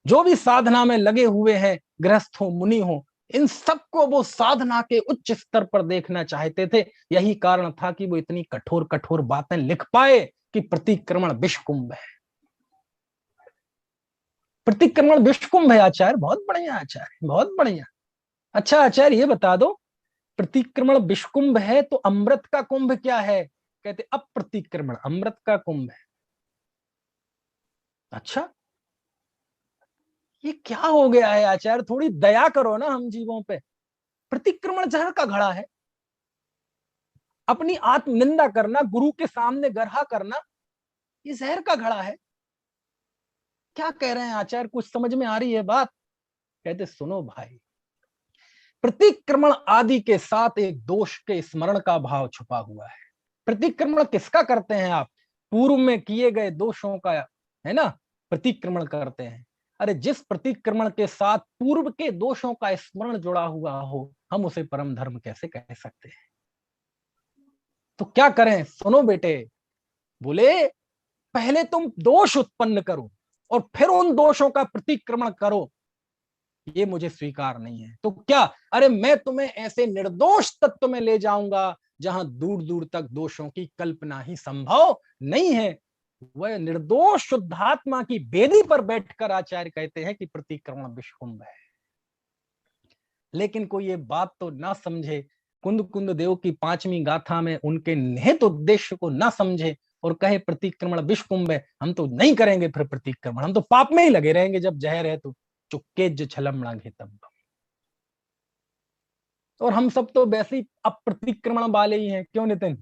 जो भी साधना में लगे हुए हैं, गृहस्थ हो मुनि हो, इन सबको वो साधना के उच्च स्तर पर देखना चाहते थे। यही कारण था कि वो इतनी कठोर कठोर बातें लिख पाए कि प्रतिक्रमण विषकुंभ है। प्रतिक्रमण विषकुंभ है आचार्य, बहुत बढ़िया आचार्य, बहुत बढ़िया। अच्छा आचार्य ये बता दो, प्रतिक्रमण विषकुंभ है तो अमृत का कुंभ क्या है। कहते अप्रतिक्रमण अमृत का कुंभ है। अच्छा ये क्या हो गया है आचार्य, थोड़ी दया करो ना हम जीवों पे। प्रतिक्रमण जहर का घड़ा है, अपनी आत्म निंदा करना, गुरु के सामने गर्हा करना, ये जहर का घड़ा है। क्या कह रहे हैं आचार्य, कुछ समझ में आ रही है बात। कहते सुनो भाई, प्रतिक्रमण आदि के साथ एक दोष के स्मरण का भाव छुपा हुआ है। प्रतिक्रमण किसका करते हैं आप, पूर्व में किए गए दोषों का, है ना, प्रतिक्रमण करते हैं। अरे जिस प्रतिक्रमण के साथ पूर्व के दोषों का स्मरण जुड़ा हुआ हो, हम उसे परम धर्म कैसे कह सकते हैं। तो क्या करें, सुनो बेटे, बोले पहले तुम दोष उत्पन्न करो और फिर उन दोषों का प्रतिक्रमण करो, ये मुझे स्वीकार नहीं है। तो क्या, अरे मैं तुम्हें ऐसे निर्दोष तत्व में ले जाऊंगा जहां दूर दूर तक दोषों की कल्पना ही संभव नहीं है। वह निर्दोष शुद्धात्मा की बेदी पर बैठकर आचार्य कहते हैं कि प्रतिक्रमण विषकुंभ है। लेकिन कोई ये बात तो ना समझे, कुंद कुंद देव की 5वीं गाथा में उनके निहित उद्देश्य को ना समझे और कहे प्रतिक्रमण विषकुंभ है, हम तो नहीं करेंगे फिर प्रतिक्रमण, हम तो पाप में ही लगे रहेंगे, जब जहर है तो चुक्के जो छलम लागे तब। और हम सब तो वैसे ही अप्रतिक्रमण वाले ही हैं, क्यों नितिन?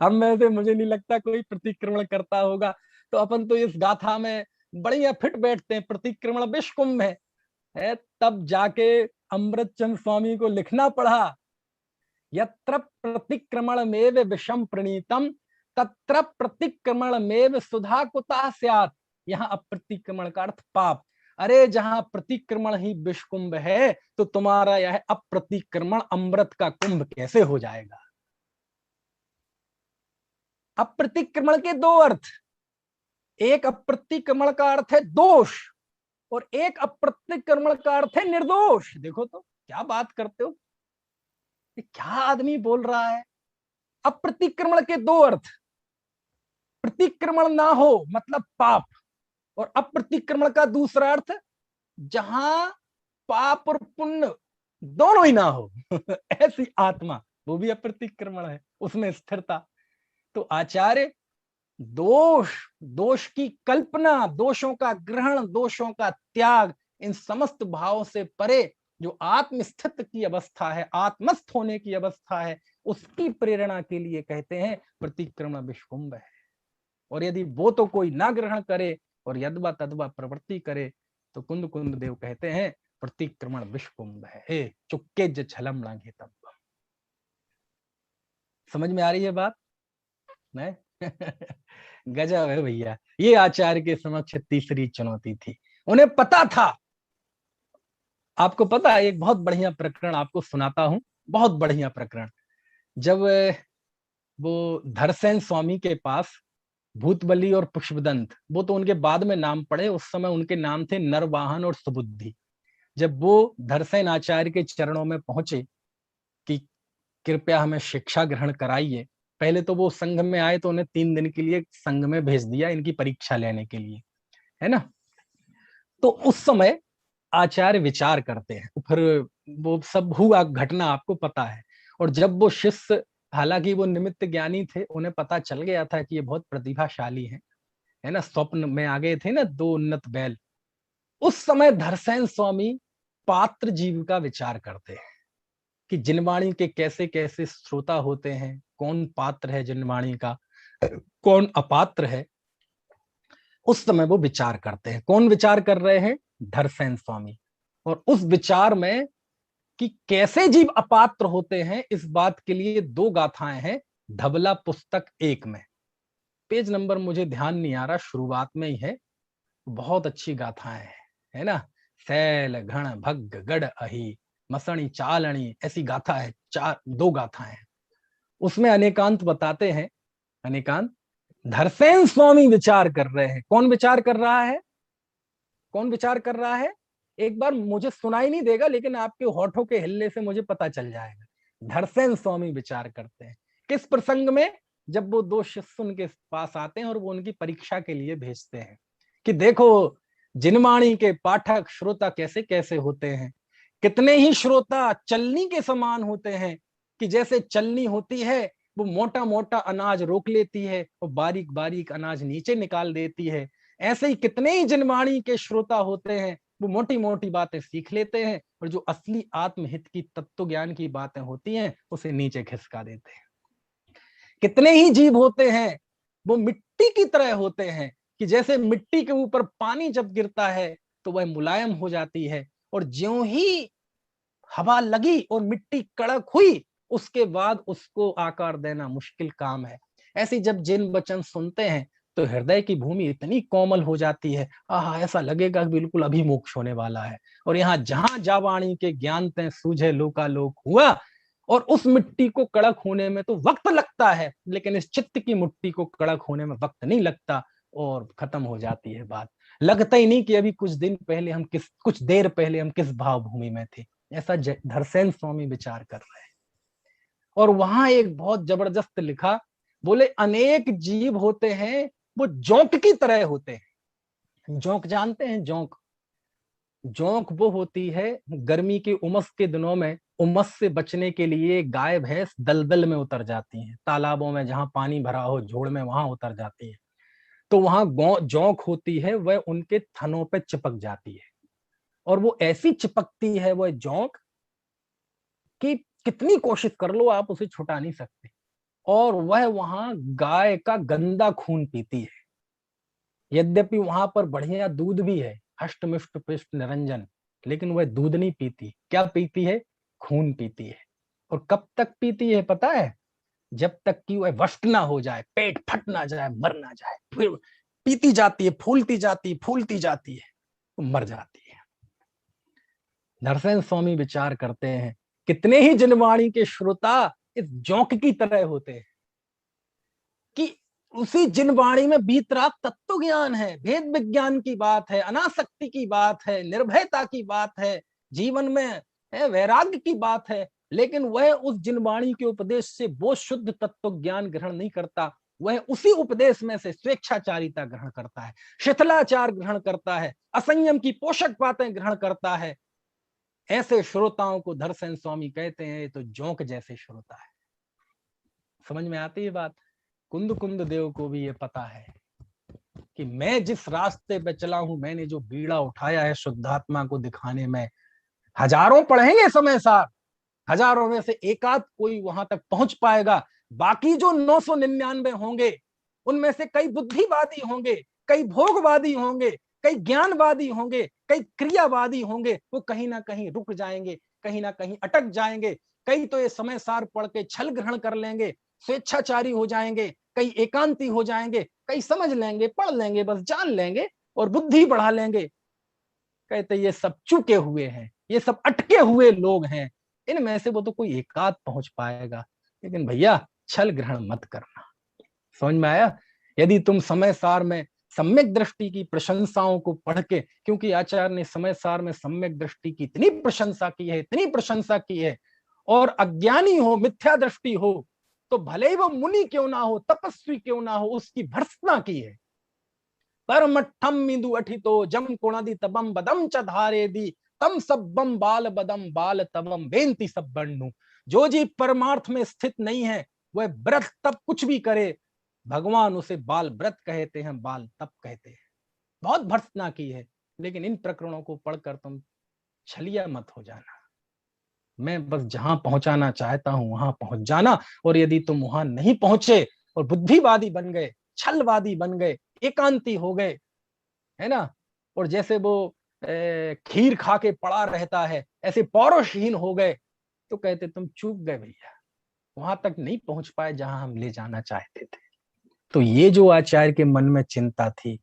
हम में से मुझे नहीं लगता कोई प्रतिक्रमण करता होगा, तो अपन तो इस गाथा में बढ़िया फिट बैठते हैं, प्रतिक्रमण विषकुंभ है। तब जाके अमृतचंद स्वामी को लिखना पड़ा, यत्र प्रतिक्रमणमेव विषम प्रणीतम तत्र प्रतिक्रमणमेव सुधा कुतः स्यात्। यहाँ अप्रतिक्रमण का अर्थ पाप। अरे जहां प्रतिक्रमण ही विषकुंभ है तो तुम्हारा यह अप्रतिक्रमण अमृत का कुंभ कैसे हो जाएगा? अप्रतिक्रमण के दो अर्थ, एक अप्रतिक्रमण का अर्थ है दोष और एक अप्रतिक्रमण का अर्थ है निर्दोष। देखो तो क्या बात करते हो, क्या आदमी बोल रहा है। अप्रतिक्रमण के दो अर्थ, प्रतिक्रमण ना हो मतलब पाप, और अप्रतिक्रमण का दूसरा अर्थ जहां पाप और पुण्य दोनों ही ना हो ऐसी आत्मा, वो भी अप्रतिक्रमण है, उसमें स्थिरता। तो आचार्य दोष की कल्पना, दोषों का ग्रहण, दोषों का त्याग, इन समस्त भावों से परे जो आत्मस्थित की अवस्था है, आत्मस्थ होने की अवस्था है, उसकी प्रेरणा के लिए कहते हैं प्रतिक्रमण विषकुंभ है। और यदि वो तो कोई ना ग्रहण करे और यदवा तदवा प्रवृत्ति करे तो कुंद कुंद देव कहते हैं प्रतिक्रमण विषकुंभ है, चुक्के ज छलम लांघे तब। समझ में आ रही है बात? नहीं? गजब है भैया। ये आचार्य के समक्ष तीसरी चुनौती थी। उन्हें पता था, आपको पता है, एक बहुत बढ़िया प्रकरण आपको सुनाता हूं, बहुत बढ़िया प्रकरण। जब वो धरसेन स्वामी के पास भूतबली और पुष्पदंत, वो तो उनके बाद में नाम पड़े, उस समय उनके नाम थे नरवाहन और सुबुद्धि। जब वो धरसेन आचार्य के चरणों में पहुंचे कि कृपया हमें शिक्षा ग्रहण कराइए, पहले तो वो संघ में आए तो उन्हें 3 दिन के लिए संघ में भेज दिया इनकी परीक्षा लेने के लिए, है ना। तो उस समय आचार्य विचार करते हैं, फिर वो सब हुआ घटना आपको पता है। और जब वो शिष्य, हालांकि वो निमित्त ज्ञानी थे, उन्हें पता चल गया था कि ये बहुत प्रतिभाशाली है ना, स्वप्न में आ गए थे ना 2 उन्नत बैल। उस समय धरसेन स्वामी पात्र जीव का विचार करते हैं कि जिनवाणी के कैसे कैसे श्रोता होते हैं, कौन पात्र है जिनवाणी का, कौन अपात्र है। उस समय वो विचार करते हैं। कौन विचार कर रहे हैं? धरसेन स्वामी। और उस विचार में कि कैसे जीव अपात्र होते हैं, इस बात के लिए 2 गाथाएं हैं धबला पुस्तक 1 में। पेज नंबर मुझे ध्यान नहीं आ रहा, शुरुआत में ही है, बहुत अच्छी गाथाएं हैं, है ना। सैल घण भग्ग गढ़ अही मसणी चालणी, ऐसी गाथा है, 2 गाथाएं हैं। उसमें अनेकांत बताते हैं, अनेकांत धरसेन स्वामी विचार कर रहे हैं। कौन विचार कर रहा है? कौन विचार कर रहा है? एक बार मुझे सुनाई नहीं देगा, लेकिन आपके होठों के हिलने से मुझे पता चल जाएगा। धरसेन स्वामी विचार करते हैं किस प्रसंग में? जब वो 2 शिष्य उनके पास आते हैं और वो उनकी परीक्षा के लिए भेजते हैं कि देखो जिनवाणी के पाठक श्रोता कैसे कैसे होते हैं। कितने ही श्रोता चलनी के समान होते हैं कि जैसे चलनी होती है वो मोटा मोटा अनाज रोक लेती है और बारीक बारीक अनाज नीचे निकाल देती है, ऐसे ही कितने ही जिनवाणी के श्रोता होते हैं, वो मोटी मोटी बातें सीख लेते हैं और जो असली आत्महित की तत्व ज्ञान की बातें होती हैं उसे नीचे खिसका देते हैं। कितने ही जीव होते हैं वो मिट्टी की तरह होते हैं कि जैसे मिट्टी के ऊपर पानी जब गिरता है तो वह मुलायम हो जाती है, और ज्यों ही हवा लगी और मिट्टी कड़क हुई उसके बाद उसको आकार देना मुश्किल काम है। ऐसे जब जिन वचन सुनते हैं तो हृदय की भूमि इतनी कोमल हो जाती है, ऐसा लगेगा बिल्कुल अभी मोक्ष होने वाला है। और यहाँ जहां जावाणी के ज्ञान ते सूझे लोकालोक हुआ, और उस मिट्टी को कड़क होने में तो वक्त लगता है, लेकिन इस चित्त की मिट्टी को कड़क होने में वक्त नहीं लगता और खत्म हो जाती है बात। लगता ही नहीं कि अभी कुछ देर पहले हम किस भाव भूमि में थे। ऐसा धरसेन स्वामी विचार कर रहे हैं। और वहां एक बहुत जबरदस्त लिखा, बोले अनेक जीव होते हैं वो जोंक की तरह होते हैं। जोंक जानते हैं? जोंक जोंक वो होती है गर्मी की उमस के दिनों में, उमस से बचने के लिए गाय भैंस दलदल में उतर जाती हैं, तालाबों में जहां पानी भरा हो, झोड़ में, वहां उतर जाती हैं। तो वहां जोंक होती है, वह उनके थनों पे चिपक जाती है, और वो ऐसी चिपकती है वह जोंक कि कितनी कोशिश कर लो आप उसे छुटा नहीं सकते। और वह वहां गाय का गंदा खून पीती है। यद्यपि वहां पर बढ़िया दूध भी है, हष्ट मिष्ट पुष्ट निरंजन, लेकिन वह दूध नहीं पीती। क्या पीती है? खून पीती है। और कब तक पीती है पता है? जब तक कि वह वष्ट ना हो जाए, पेट फट ना जाए, मर ना जाए, फिर पीती जाती है, फूलती जाती है, तो मर जाती है। नरसिंह स्वामी विचार करते हैं, कितने ही जनवाणी के श्रोता इस जोंक की तरह होते हैं कि उसी जिनवाणी में बीत रहा तत्व ज्ञान है, भेद विज्ञान की बात है, अनासक्ति की बात है, निर्भयता की बात है, जीवन में वैराग्य की बात है, लेकिन वह उस जिनवाणी के उपदेश से वो शुद्ध तत्व ज्ञान ग्रहण नहीं करता। वह उसी उपदेश में से स्वेच्छाचारिता ग्रहण करता है, शिथिलाचार ग्रहण करता है, असंयम की पोषक बातें ग्रहण करता है। ऐसे श्रोताओं को धरसेन स्वामी कहते हैं तो जोंक जैसे श्रोता है। समझ में आती है बात? कुंद कुंद देव को भी ये पता है कि मैं जिस रास्ते पे चला हूं, मैंने जो बीड़ा उठाया है शुद्धात्मा को दिखाने में, हजारों पढ़ेंगे समय सार, हजारों में से एकाध कोई वहां तक पहुंच पाएगा। बाकी जो 999 होंगे, उनमें से कई बुद्धिवादी होंगे, कई भोगवादी होंगे, कई ज्ञानवादी होंगे, कई क्रियावादी होंगे। वो कहीं ना कहीं रुक जाएंगे, कहीं ना कहीं अटक जाएंगे। कई तो ये समय सार पढ़ के छल ग्रहण कर लेंगे, स्वेच्छाचारी हो जाएंगे, कई एकांती हो जाएंगे, कई समझ लेंगे, पढ़ लेंगे, बस जान लेंगे और बुद्धि बढ़ा लेंगे। कहते ये सब चुके हुए हैं, ये सब अटके हुए लोग हैं, इनमें से वो तो कोई एकाध पहुंच पाएगा। लेकिन भैया छल ग्रहण मत करना। समझ में आया? यदि तुम समय सार में सम्यक दृष्टि की प्रशंसाओं को पढ़ के, क्योंकि आचार्य ने समय सार में सम्यक दृष्टि की इतनी प्रशंसा की है, इतनी प्रशंसा की है, और अज्ञानी हो, मिथ्या दृष्टि हो, तो भले ही वो मुनि क्यों ना हो, तपस्वी क्यों ना हो, उसकी भर्त्सना की है। परमठम मिंदु अठितो जम कुणदि तबम बदम च धारे दी तम सब्बम बाल बदम बाल तबम बेंती सब्बन्नु। जो जी परमार्थ में स्थित नहीं है, वह व्रत तप कुछ भी करे, भगवान उसे बाल व्रत कहते हैं, बाल तप कहते हैं। बहुत भर्त्सना की है, लेकिन इन प्रकरणों को पढ़कर तुम छलिया मत हो जाना। मैं बस जहां पहुंचाना चाहता हूं वहां पहुंच जाना। और यदि तुम वहां नहीं पहुंचे और बुद्धिवादी बन गए, छलवादी बन गए, एकांती हो गए, है ना, और जैसे वो खीर खा के पड़ा रहता है, ऐसे पौरुषहीन हो गए, तो कहते तुम चूक गए भैया, वहां तक नहीं पहुंच पाए जहां हम ले जाना चाहते थे। तो ये जो आचार्य के मन में चिंता थी,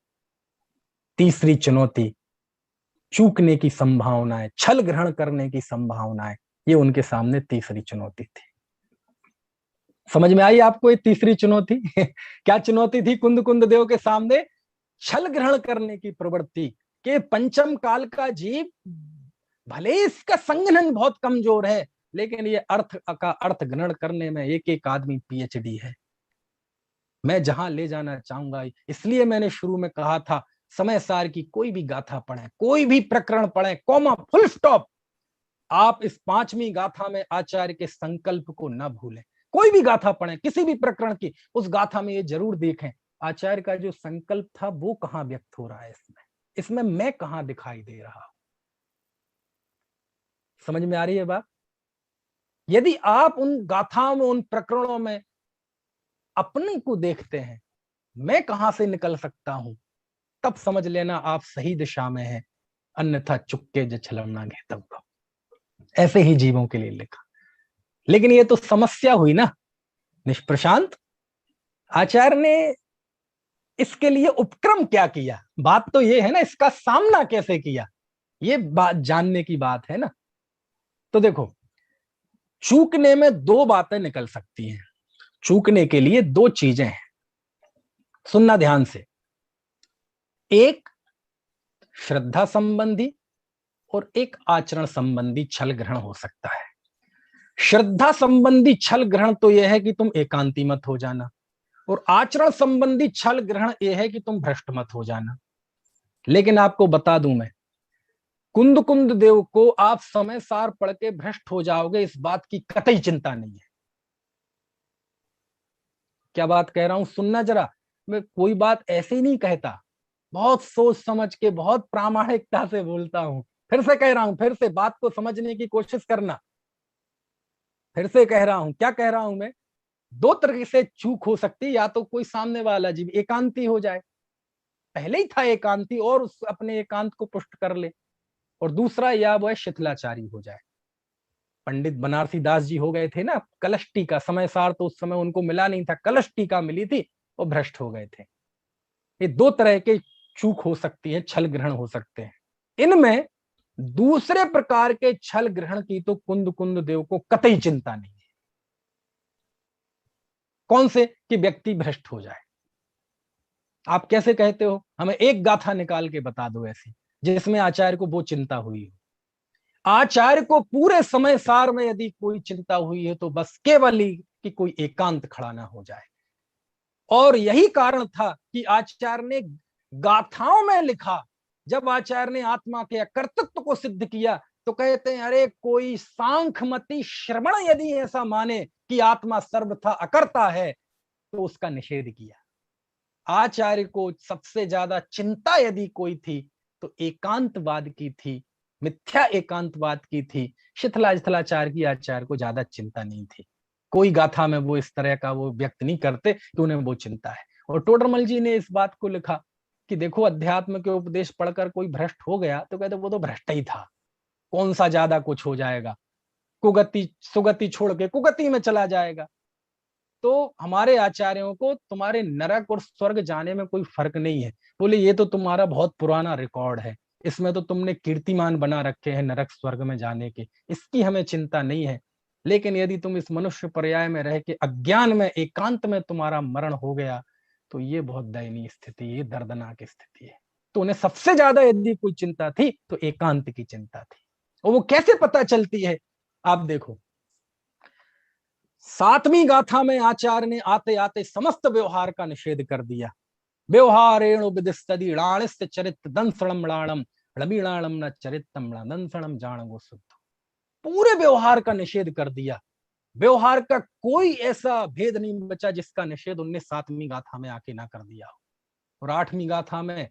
तीसरी चुनौती, चूकने की संभावनाएं, छल ग्रहण करने की संभावनाएं, ये उनके सामने तीसरी चुनौती थी। समझ में आई आपको ये तीसरी चुनौती? क्या चुनौती थी कुंद कुंद देव के सामने? छल ग्रहण करने की प्रवृत्ति के पंचम काल का जीव, भले इसका संघनन बहुत कमजोर है, लेकिन ये अर्थ का अर्थ ग्रहण करने में एक एक आदमी पीएचडी है। मैं जहां ले जाना चाहूंगा, इसलिए मैंने शुरू में कहा था, समय सार की कोई भी गाथा पढ़े, कोई भी प्रकरण पढ़े, कॉमा फुल स्टॉप, आप इस पांचवी गाथा में आचार्य के संकल्प को न भूलें। कोई भी गाथा पढ़े, किसी भी प्रकरण की, उस गाथा में ये जरूर देखें आचार्य का जो संकल्प था वो कहां व्यक्त हो रहा है, इसमें मैं कहां दिखाई दे रहा हूं। समझ में आ रही है बात? यदि आप उन गाथाओं में, उन प्रकरणों में अपने को देखते हैं, मैं कहां से निकल सकता हूं, तब समझ लेना आप सही दिशा में हैं, अन्यथा चुक्के जछलना घेतव। ऐसे ही जीवों के लिए लिखा। लेकिन ये तो समस्या हुई ना निष्प्रशांत, आचार्य ने इसके लिए उपक्रम क्या किया? बात तो ये है ना, इसका सामना कैसे किया, ये बात जानने की बात है ना। तो देखो, चूकने में दो बातें निकल सकती हैं, चूकने के लिए दो चीजें हैं, सुनना ध्यान से। एक श्रद्धा संबंधी और एक आचरण संबंधी छल ग्रहण हो सकता है। श्रद्धा संबंधी छल ग्रहण तो यह है कि तुम एकांती मत हो जाना, और आचरण संबंधी छल ग्रहण यह है कि तुम भ्रष्ट मत हो जाना। लेकिन आपको बता दूं मैं, कुंद कुंद देव को आप समय सार पढ़ के भ्रष्ट हो जाओगे, इस बात की कतई चिंता नहीं है। क्या बात कह रहा हूं सुनना जरा, मैं कोई बात ऐसे ही नहीं कहता, बहुत सोच समझ के बहुत प्रामाणिकता से बोलता हूं। फिर से कह रहा हूं, फिर से बात को समझने की कोशिश करना। फिर से कह रहा हूं, क्या कह रहा हूं मैं, दो तरीके से चूक हो सकती है। या तो कोई सामने वाला जीव एकांती हो जाए, पहले ही था एकांती और उस अपने एकांत को पुष्ट कर ले, और दूसरा या वह शिथिलाचारी हो जाए। पंडित बनारसी दास जी हो गए थे ना, कलश टीका, समय सार तो उस समय उनको मिला नहीं था, कलश टीका मिली थी, वो भ्रष्ट हो गए थे। ये दो तरह के चूक हो सकती है, छल ग्रहण हो सकते हैं। इनमें दूसरे प्रकार के छल ग्रहण की तो कुंद कुंद देव को कतई चिंता नहीं है। कौन से, कि व्यक्ति भ्रष्ट हो जाए। आप कैसे कहते हो, हमें एक गाथा निकाल के बता दो ऐसी जिसमें आचार्य को वो चिंता हुई हो। आचार्य को पूरे समय सार में यदि कोई चिंता हुई है तो बस केवल ही कि कोई एकांत खड़ा ना हो जाए। और यही कारण था कि आचार्य ने गाथाओं में लिखा, जब आचार्य ने आत्मा के अकर्तृत्व को सिद्ध किया तो कहते हैं अरे कोई सांख्यमती श्रवण यदि ऐसा माने कि आत्मा सर्वथा अकर्ता है तो उसका निषेध किया। आचार्य को सबसे ज्यादा चिंता यदि कोई थी तो एकांतवाद की थी, मिथ्या एकांतवाद की थी। शिथिलाचार्य की आचार्य को ज्यादा चिंता नहीं थी। कोई गाथा में वो इस तरह का वो व्यक्त नहीं करते कि उन्हें वो चिंता है। और टोडरमल जी ने इस बात को लिखा कि देखो अध्यात्म के उपदेश पढ़कर कोई भ्रष्ट हो गया तो कहते वो तो भ्रष्ट ही था, कौन सा ज्यादा कुछ हो जाएगा, कुगति सुगति छोड़ के कुगति में चला जाएगा। तो हमारे आचार्यों को तुम्हारे नरक और स्वर्ग जाने में कोई फर्क नहीं है। बोले ये तो तुम्हारा बहुत पुराना रिकॉर्ड है, इसमें तो तुमने कीर्तिमान बना रखे हैं नरक स्वर्ग में जाने के, इसकी हमें चिंता नहीं है। लेकिन यदि तुम इस मनुष्य पर्याय में रह के अज्ञान में एकांत में तुम्हारा मरण हो गया तो ये बहुत दयनीय स्थिति, ये दर्दनाक स्थिति है। तो उन्हें सबसे ज्यादा यदि कोई चिंता थी तो एकांत की चिंता थी। और वो कैसे पता चलती है, आप देखो 7वीं गाथा में आचार्य ने आते आते समस्त व्यवहार का निषेध कर दिया। व्यवहारेणु विदिस्तदीणाणिस्त चरित दंसणम रमीणाणम न चरितम दंसणम जाणगो शुद्ध। पूरे व्यवहार का निषेध कर दिया। व्यवहार का कोई ऐसा भेद नहीं बचा जिसका निषेध उनने 7वीं गाथा में आके ना कर दिया हो। और 8वीं गाथा में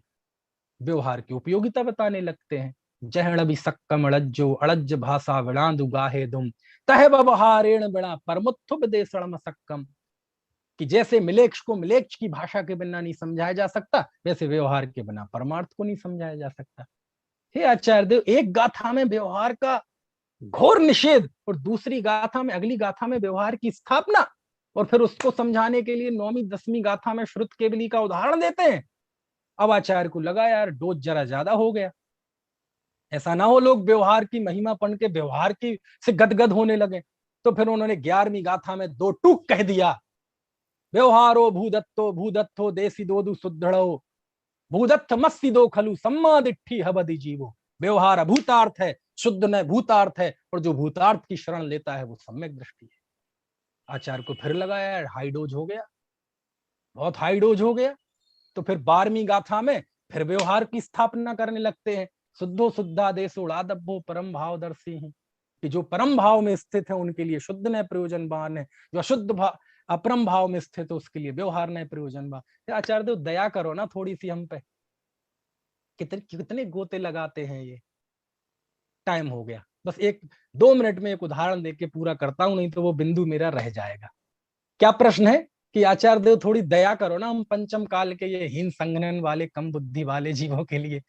व्यवहार की उपयोगिता बताने लगते हैं। जहण भी सक्कम अड़ज्जो अड़ज्ज भाषा विणादु गाहे दुम तह व्यवहारेण बिना परमुत्थु विदेशणम सक्कम। कि जैसे मिलेक्ष को मिलेक्ष की भाषा के बिना नहीं समझाया जा सकता, वैसे व्यवहार के बिना परमार्थ को नहीं समझाया जा सकता। हे आचार्य देव, एक गाथा में व्यवहार का घोर निषेध और दूसरी गाथा में, अगली गाथा में व्यवहार की स्थापना, और फिर उसको समझाने के लिए 9वीं 10वीं गाथा में श्रुत केवली का उदाहरण देते हैं। अब आचार्य को लगा यार डोज जरा ज्यादा हो गया, ऐसा ना हो लोग व्यवहार की महिमा पढ़ के व्यवहार की से गदगद होने लगे। तो फिर उन्होंने 11वीं गाथा में 2 टूक कह दिया। व्यवहारो भूदत्तो देसी दोदु सुदृढ़ो भूदत्थ मस्सी दो खलु सम्मादिट्ठी हबदि जीवो। व्यवहार अभूतार्थ है, शुद्ध न भूतार्थ है, और जो भूतार्थ की शरण लेता है वो सम्यक दृष्टि है। आचार्य को फिर लगाया यार हाई डोज हो गया, बहुत हाई डोज हो गया। तो फिर 12वीं गाथा में फिर व्यवहार की स्थापना करने लगते हैं। शुद्धो शुद्धा देशो आदब्बो परम भाव दर्शी है, कि जो परम भाव में स्थित है उनके लिए शुद्ध न प्रयोजनवान है, जो अशुद्ध भाव अपरम भाव में स्थित है उसके लिए व्यवहार न प्रयोजनवान। आचार्य देव दया करो ना थोड़ी सी हम पे, कितने कितने गोते लगाते हैं ये। टाइम हो गया, बस 1-2 मिनट में एक उदाहरण देके पूरा करता हूं, नहीं तो वो बिंदु मेरा रह जाएगा। क्या प्रश्न है कि आचार्य देव थोड़ी दया करो ना हम पंचम काल के ये हीन संघनन वाले कम बुद्धि वाले जीवों के लिए।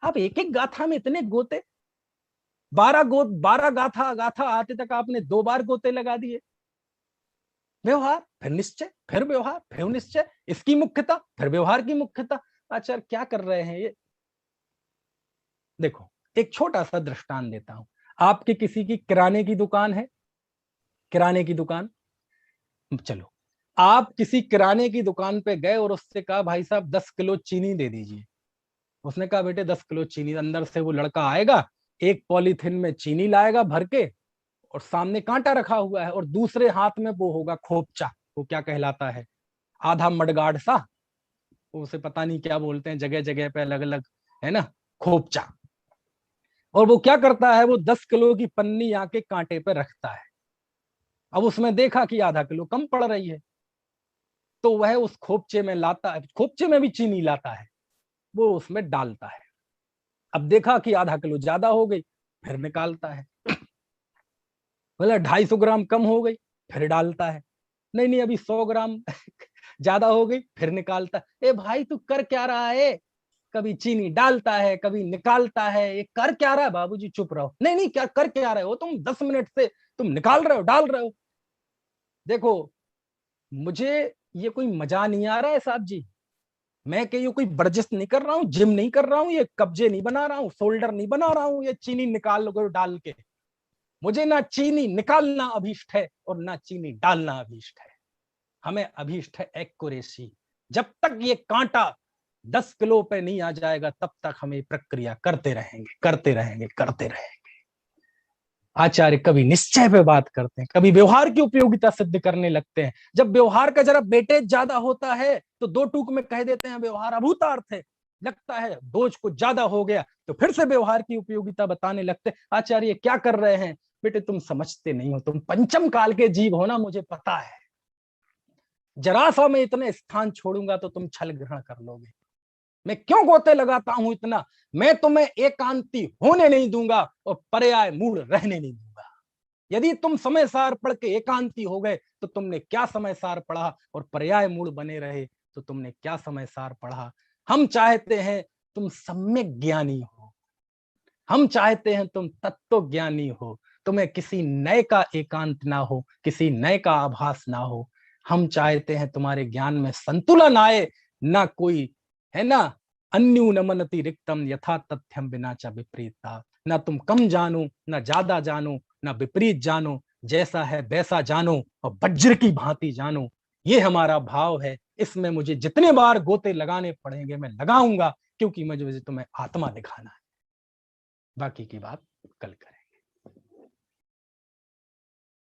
आप एक एक गाथा में इतने गोते, 12 गाथा गाथा आते तक आपने 2 बार गोते लगा दिए। व्यवहार फिर निश्चय फिर व्यवहार फिर निश्चय, इसकी मुख्यता फिर व्यवहार की मुख्यता। आचार्य क्या कर रहे हैं ये। देखो एक छोटा सा दृष्टांत देता हूं। आपके किसी की किराने की दुकान है, किराने की दुकान, चलो आप किसी किराने की दुकान पे गए और उससे कहा भाई साहब 10 किलो चीनी दे दीजिए। उसने कहा बेटे 10 किलो चीनी। अंदर से वो लड़का आएगा, एक पॉलीथिन में चीनी लाएगा भर के, और सामने कांटा रखा हुआ है और दूसरे हाथ में वो होगा खोपचा, वो क्या कहलाता है, आधा मडगाड़ सा, उसे पता नहीं क्या बोलते हैं, जगह जगह पे अलग अलग है ना, खोपचा। और वो क्या करता है, वो 10 किलो की पन्नी आके कांटे पे रखता है। अब उसमें देखा कि आधा किलो कम पड़ रही है, तो वह उस खोपचे में लाता है, खोपचे में भी चीनी लाता है, वो उसमें डालता है। अब देखा कि आधा किलो ज्यादा हो गई, फिर निकालता है। बोला 250 ग्राम कम हो गई, फिर डालता है। नहीं नहीं, अभी 100 ग्राम ज्यादा हो गई, फिर निकालता है। ए भाई तू कर क्या रहा है? कभी चीनी डालता है, कभी निकालता है, ये कर क्या रहा है? बाबूजी चुप रहो। नहीं नहीं, क्या कर क्या रहे हो तुम? 10 मिनट से तुम निकाल रहे हो, डाल रहे हो। देखो, मुझे ये कोई मजा नहीं आ रहा है साहब जी। मैं ये कोई वर्जिश नहीं कर रहा हूँ, जिम नहीं कर रहा हूँ, ये कब्जे नहीं बना रहा हूँ, शोल्डर नहीं बना रहा हूँ, ये चीनी निकाल कर डाल के। मुझे ना चीनी निकालना अभीष्ट है और ना चीनी डालना अभीष्ट है। हमें अभीष्ट है एक्यूरेसी। जब तक ये कांटा 10 किलो पे नहीं आ जाएगा, तब तक हमें प्रक्रिया करते रहेंगे, करते रहेंगे, करते रहेंगे। आचार्य कभी निश्चय पे बात करते हैं, कभी व्यवहार की उपयोगिता सिद्ध करने लगते हैं। जब व्यवहार का जरा वेटेज ज्यादा होता है तो 2 टूक में कह देते हैं व्यवहार अभूतार्थ है। लगता है बोझ कुछ ज्यादा हो गया तो फिर से व्यवहार की उपयोगिता बताने लगते हैं। आचार्य क्या कर रहे हैं? बेटे तुम समझते नहीं हो, तुम पंचम काल के जीव हो ना, मुझे पता है। जरा सा मैं इतने स्थान छोड़ूंगा तो तुम छल ग्रहण कर लोगे। मैं क्यों गोते लगाता हूं इतना? मैं तुम्हें एकांती होने नहीं दूंगा और पर्याय मूल रहने नहीं दूंगा। यदि तुम समय सार पढ़ के एकांती हो गए तो तुमने क्या समय सार पढ़ा, और पर्याय मूल बने रहे तो तुमने क्या समय सार पढ़ा। हम चाहते हैं तुम सम्यक ज्ञानी हो, हम चाहते हैं तुम तत्व ज्ञानी हो, तुम्हें किसी नए का एकांत ना हो, किसी नए का आभास ना हो। हम चाहते हैं तुम्हारे ज्ञान में संतुलन आए, ना कोई है ना अन्यूनमनति रिक्तम यथा तथ्यम बिना च विपरीता। ना तुम कम जानो, ना ज्यादा जानो, ना विपरीत जानो, जैसा है वैसा जानो और वज्र की भांति जानो। ये हमारा भाव है। इसमें मुझे जितने बार गोते लगाने पड़ेंगे मैं लगाऊंगा, क्योंकि मुझे तुम्हें आत्मा दिखाना है। बाकी की बात कल करें।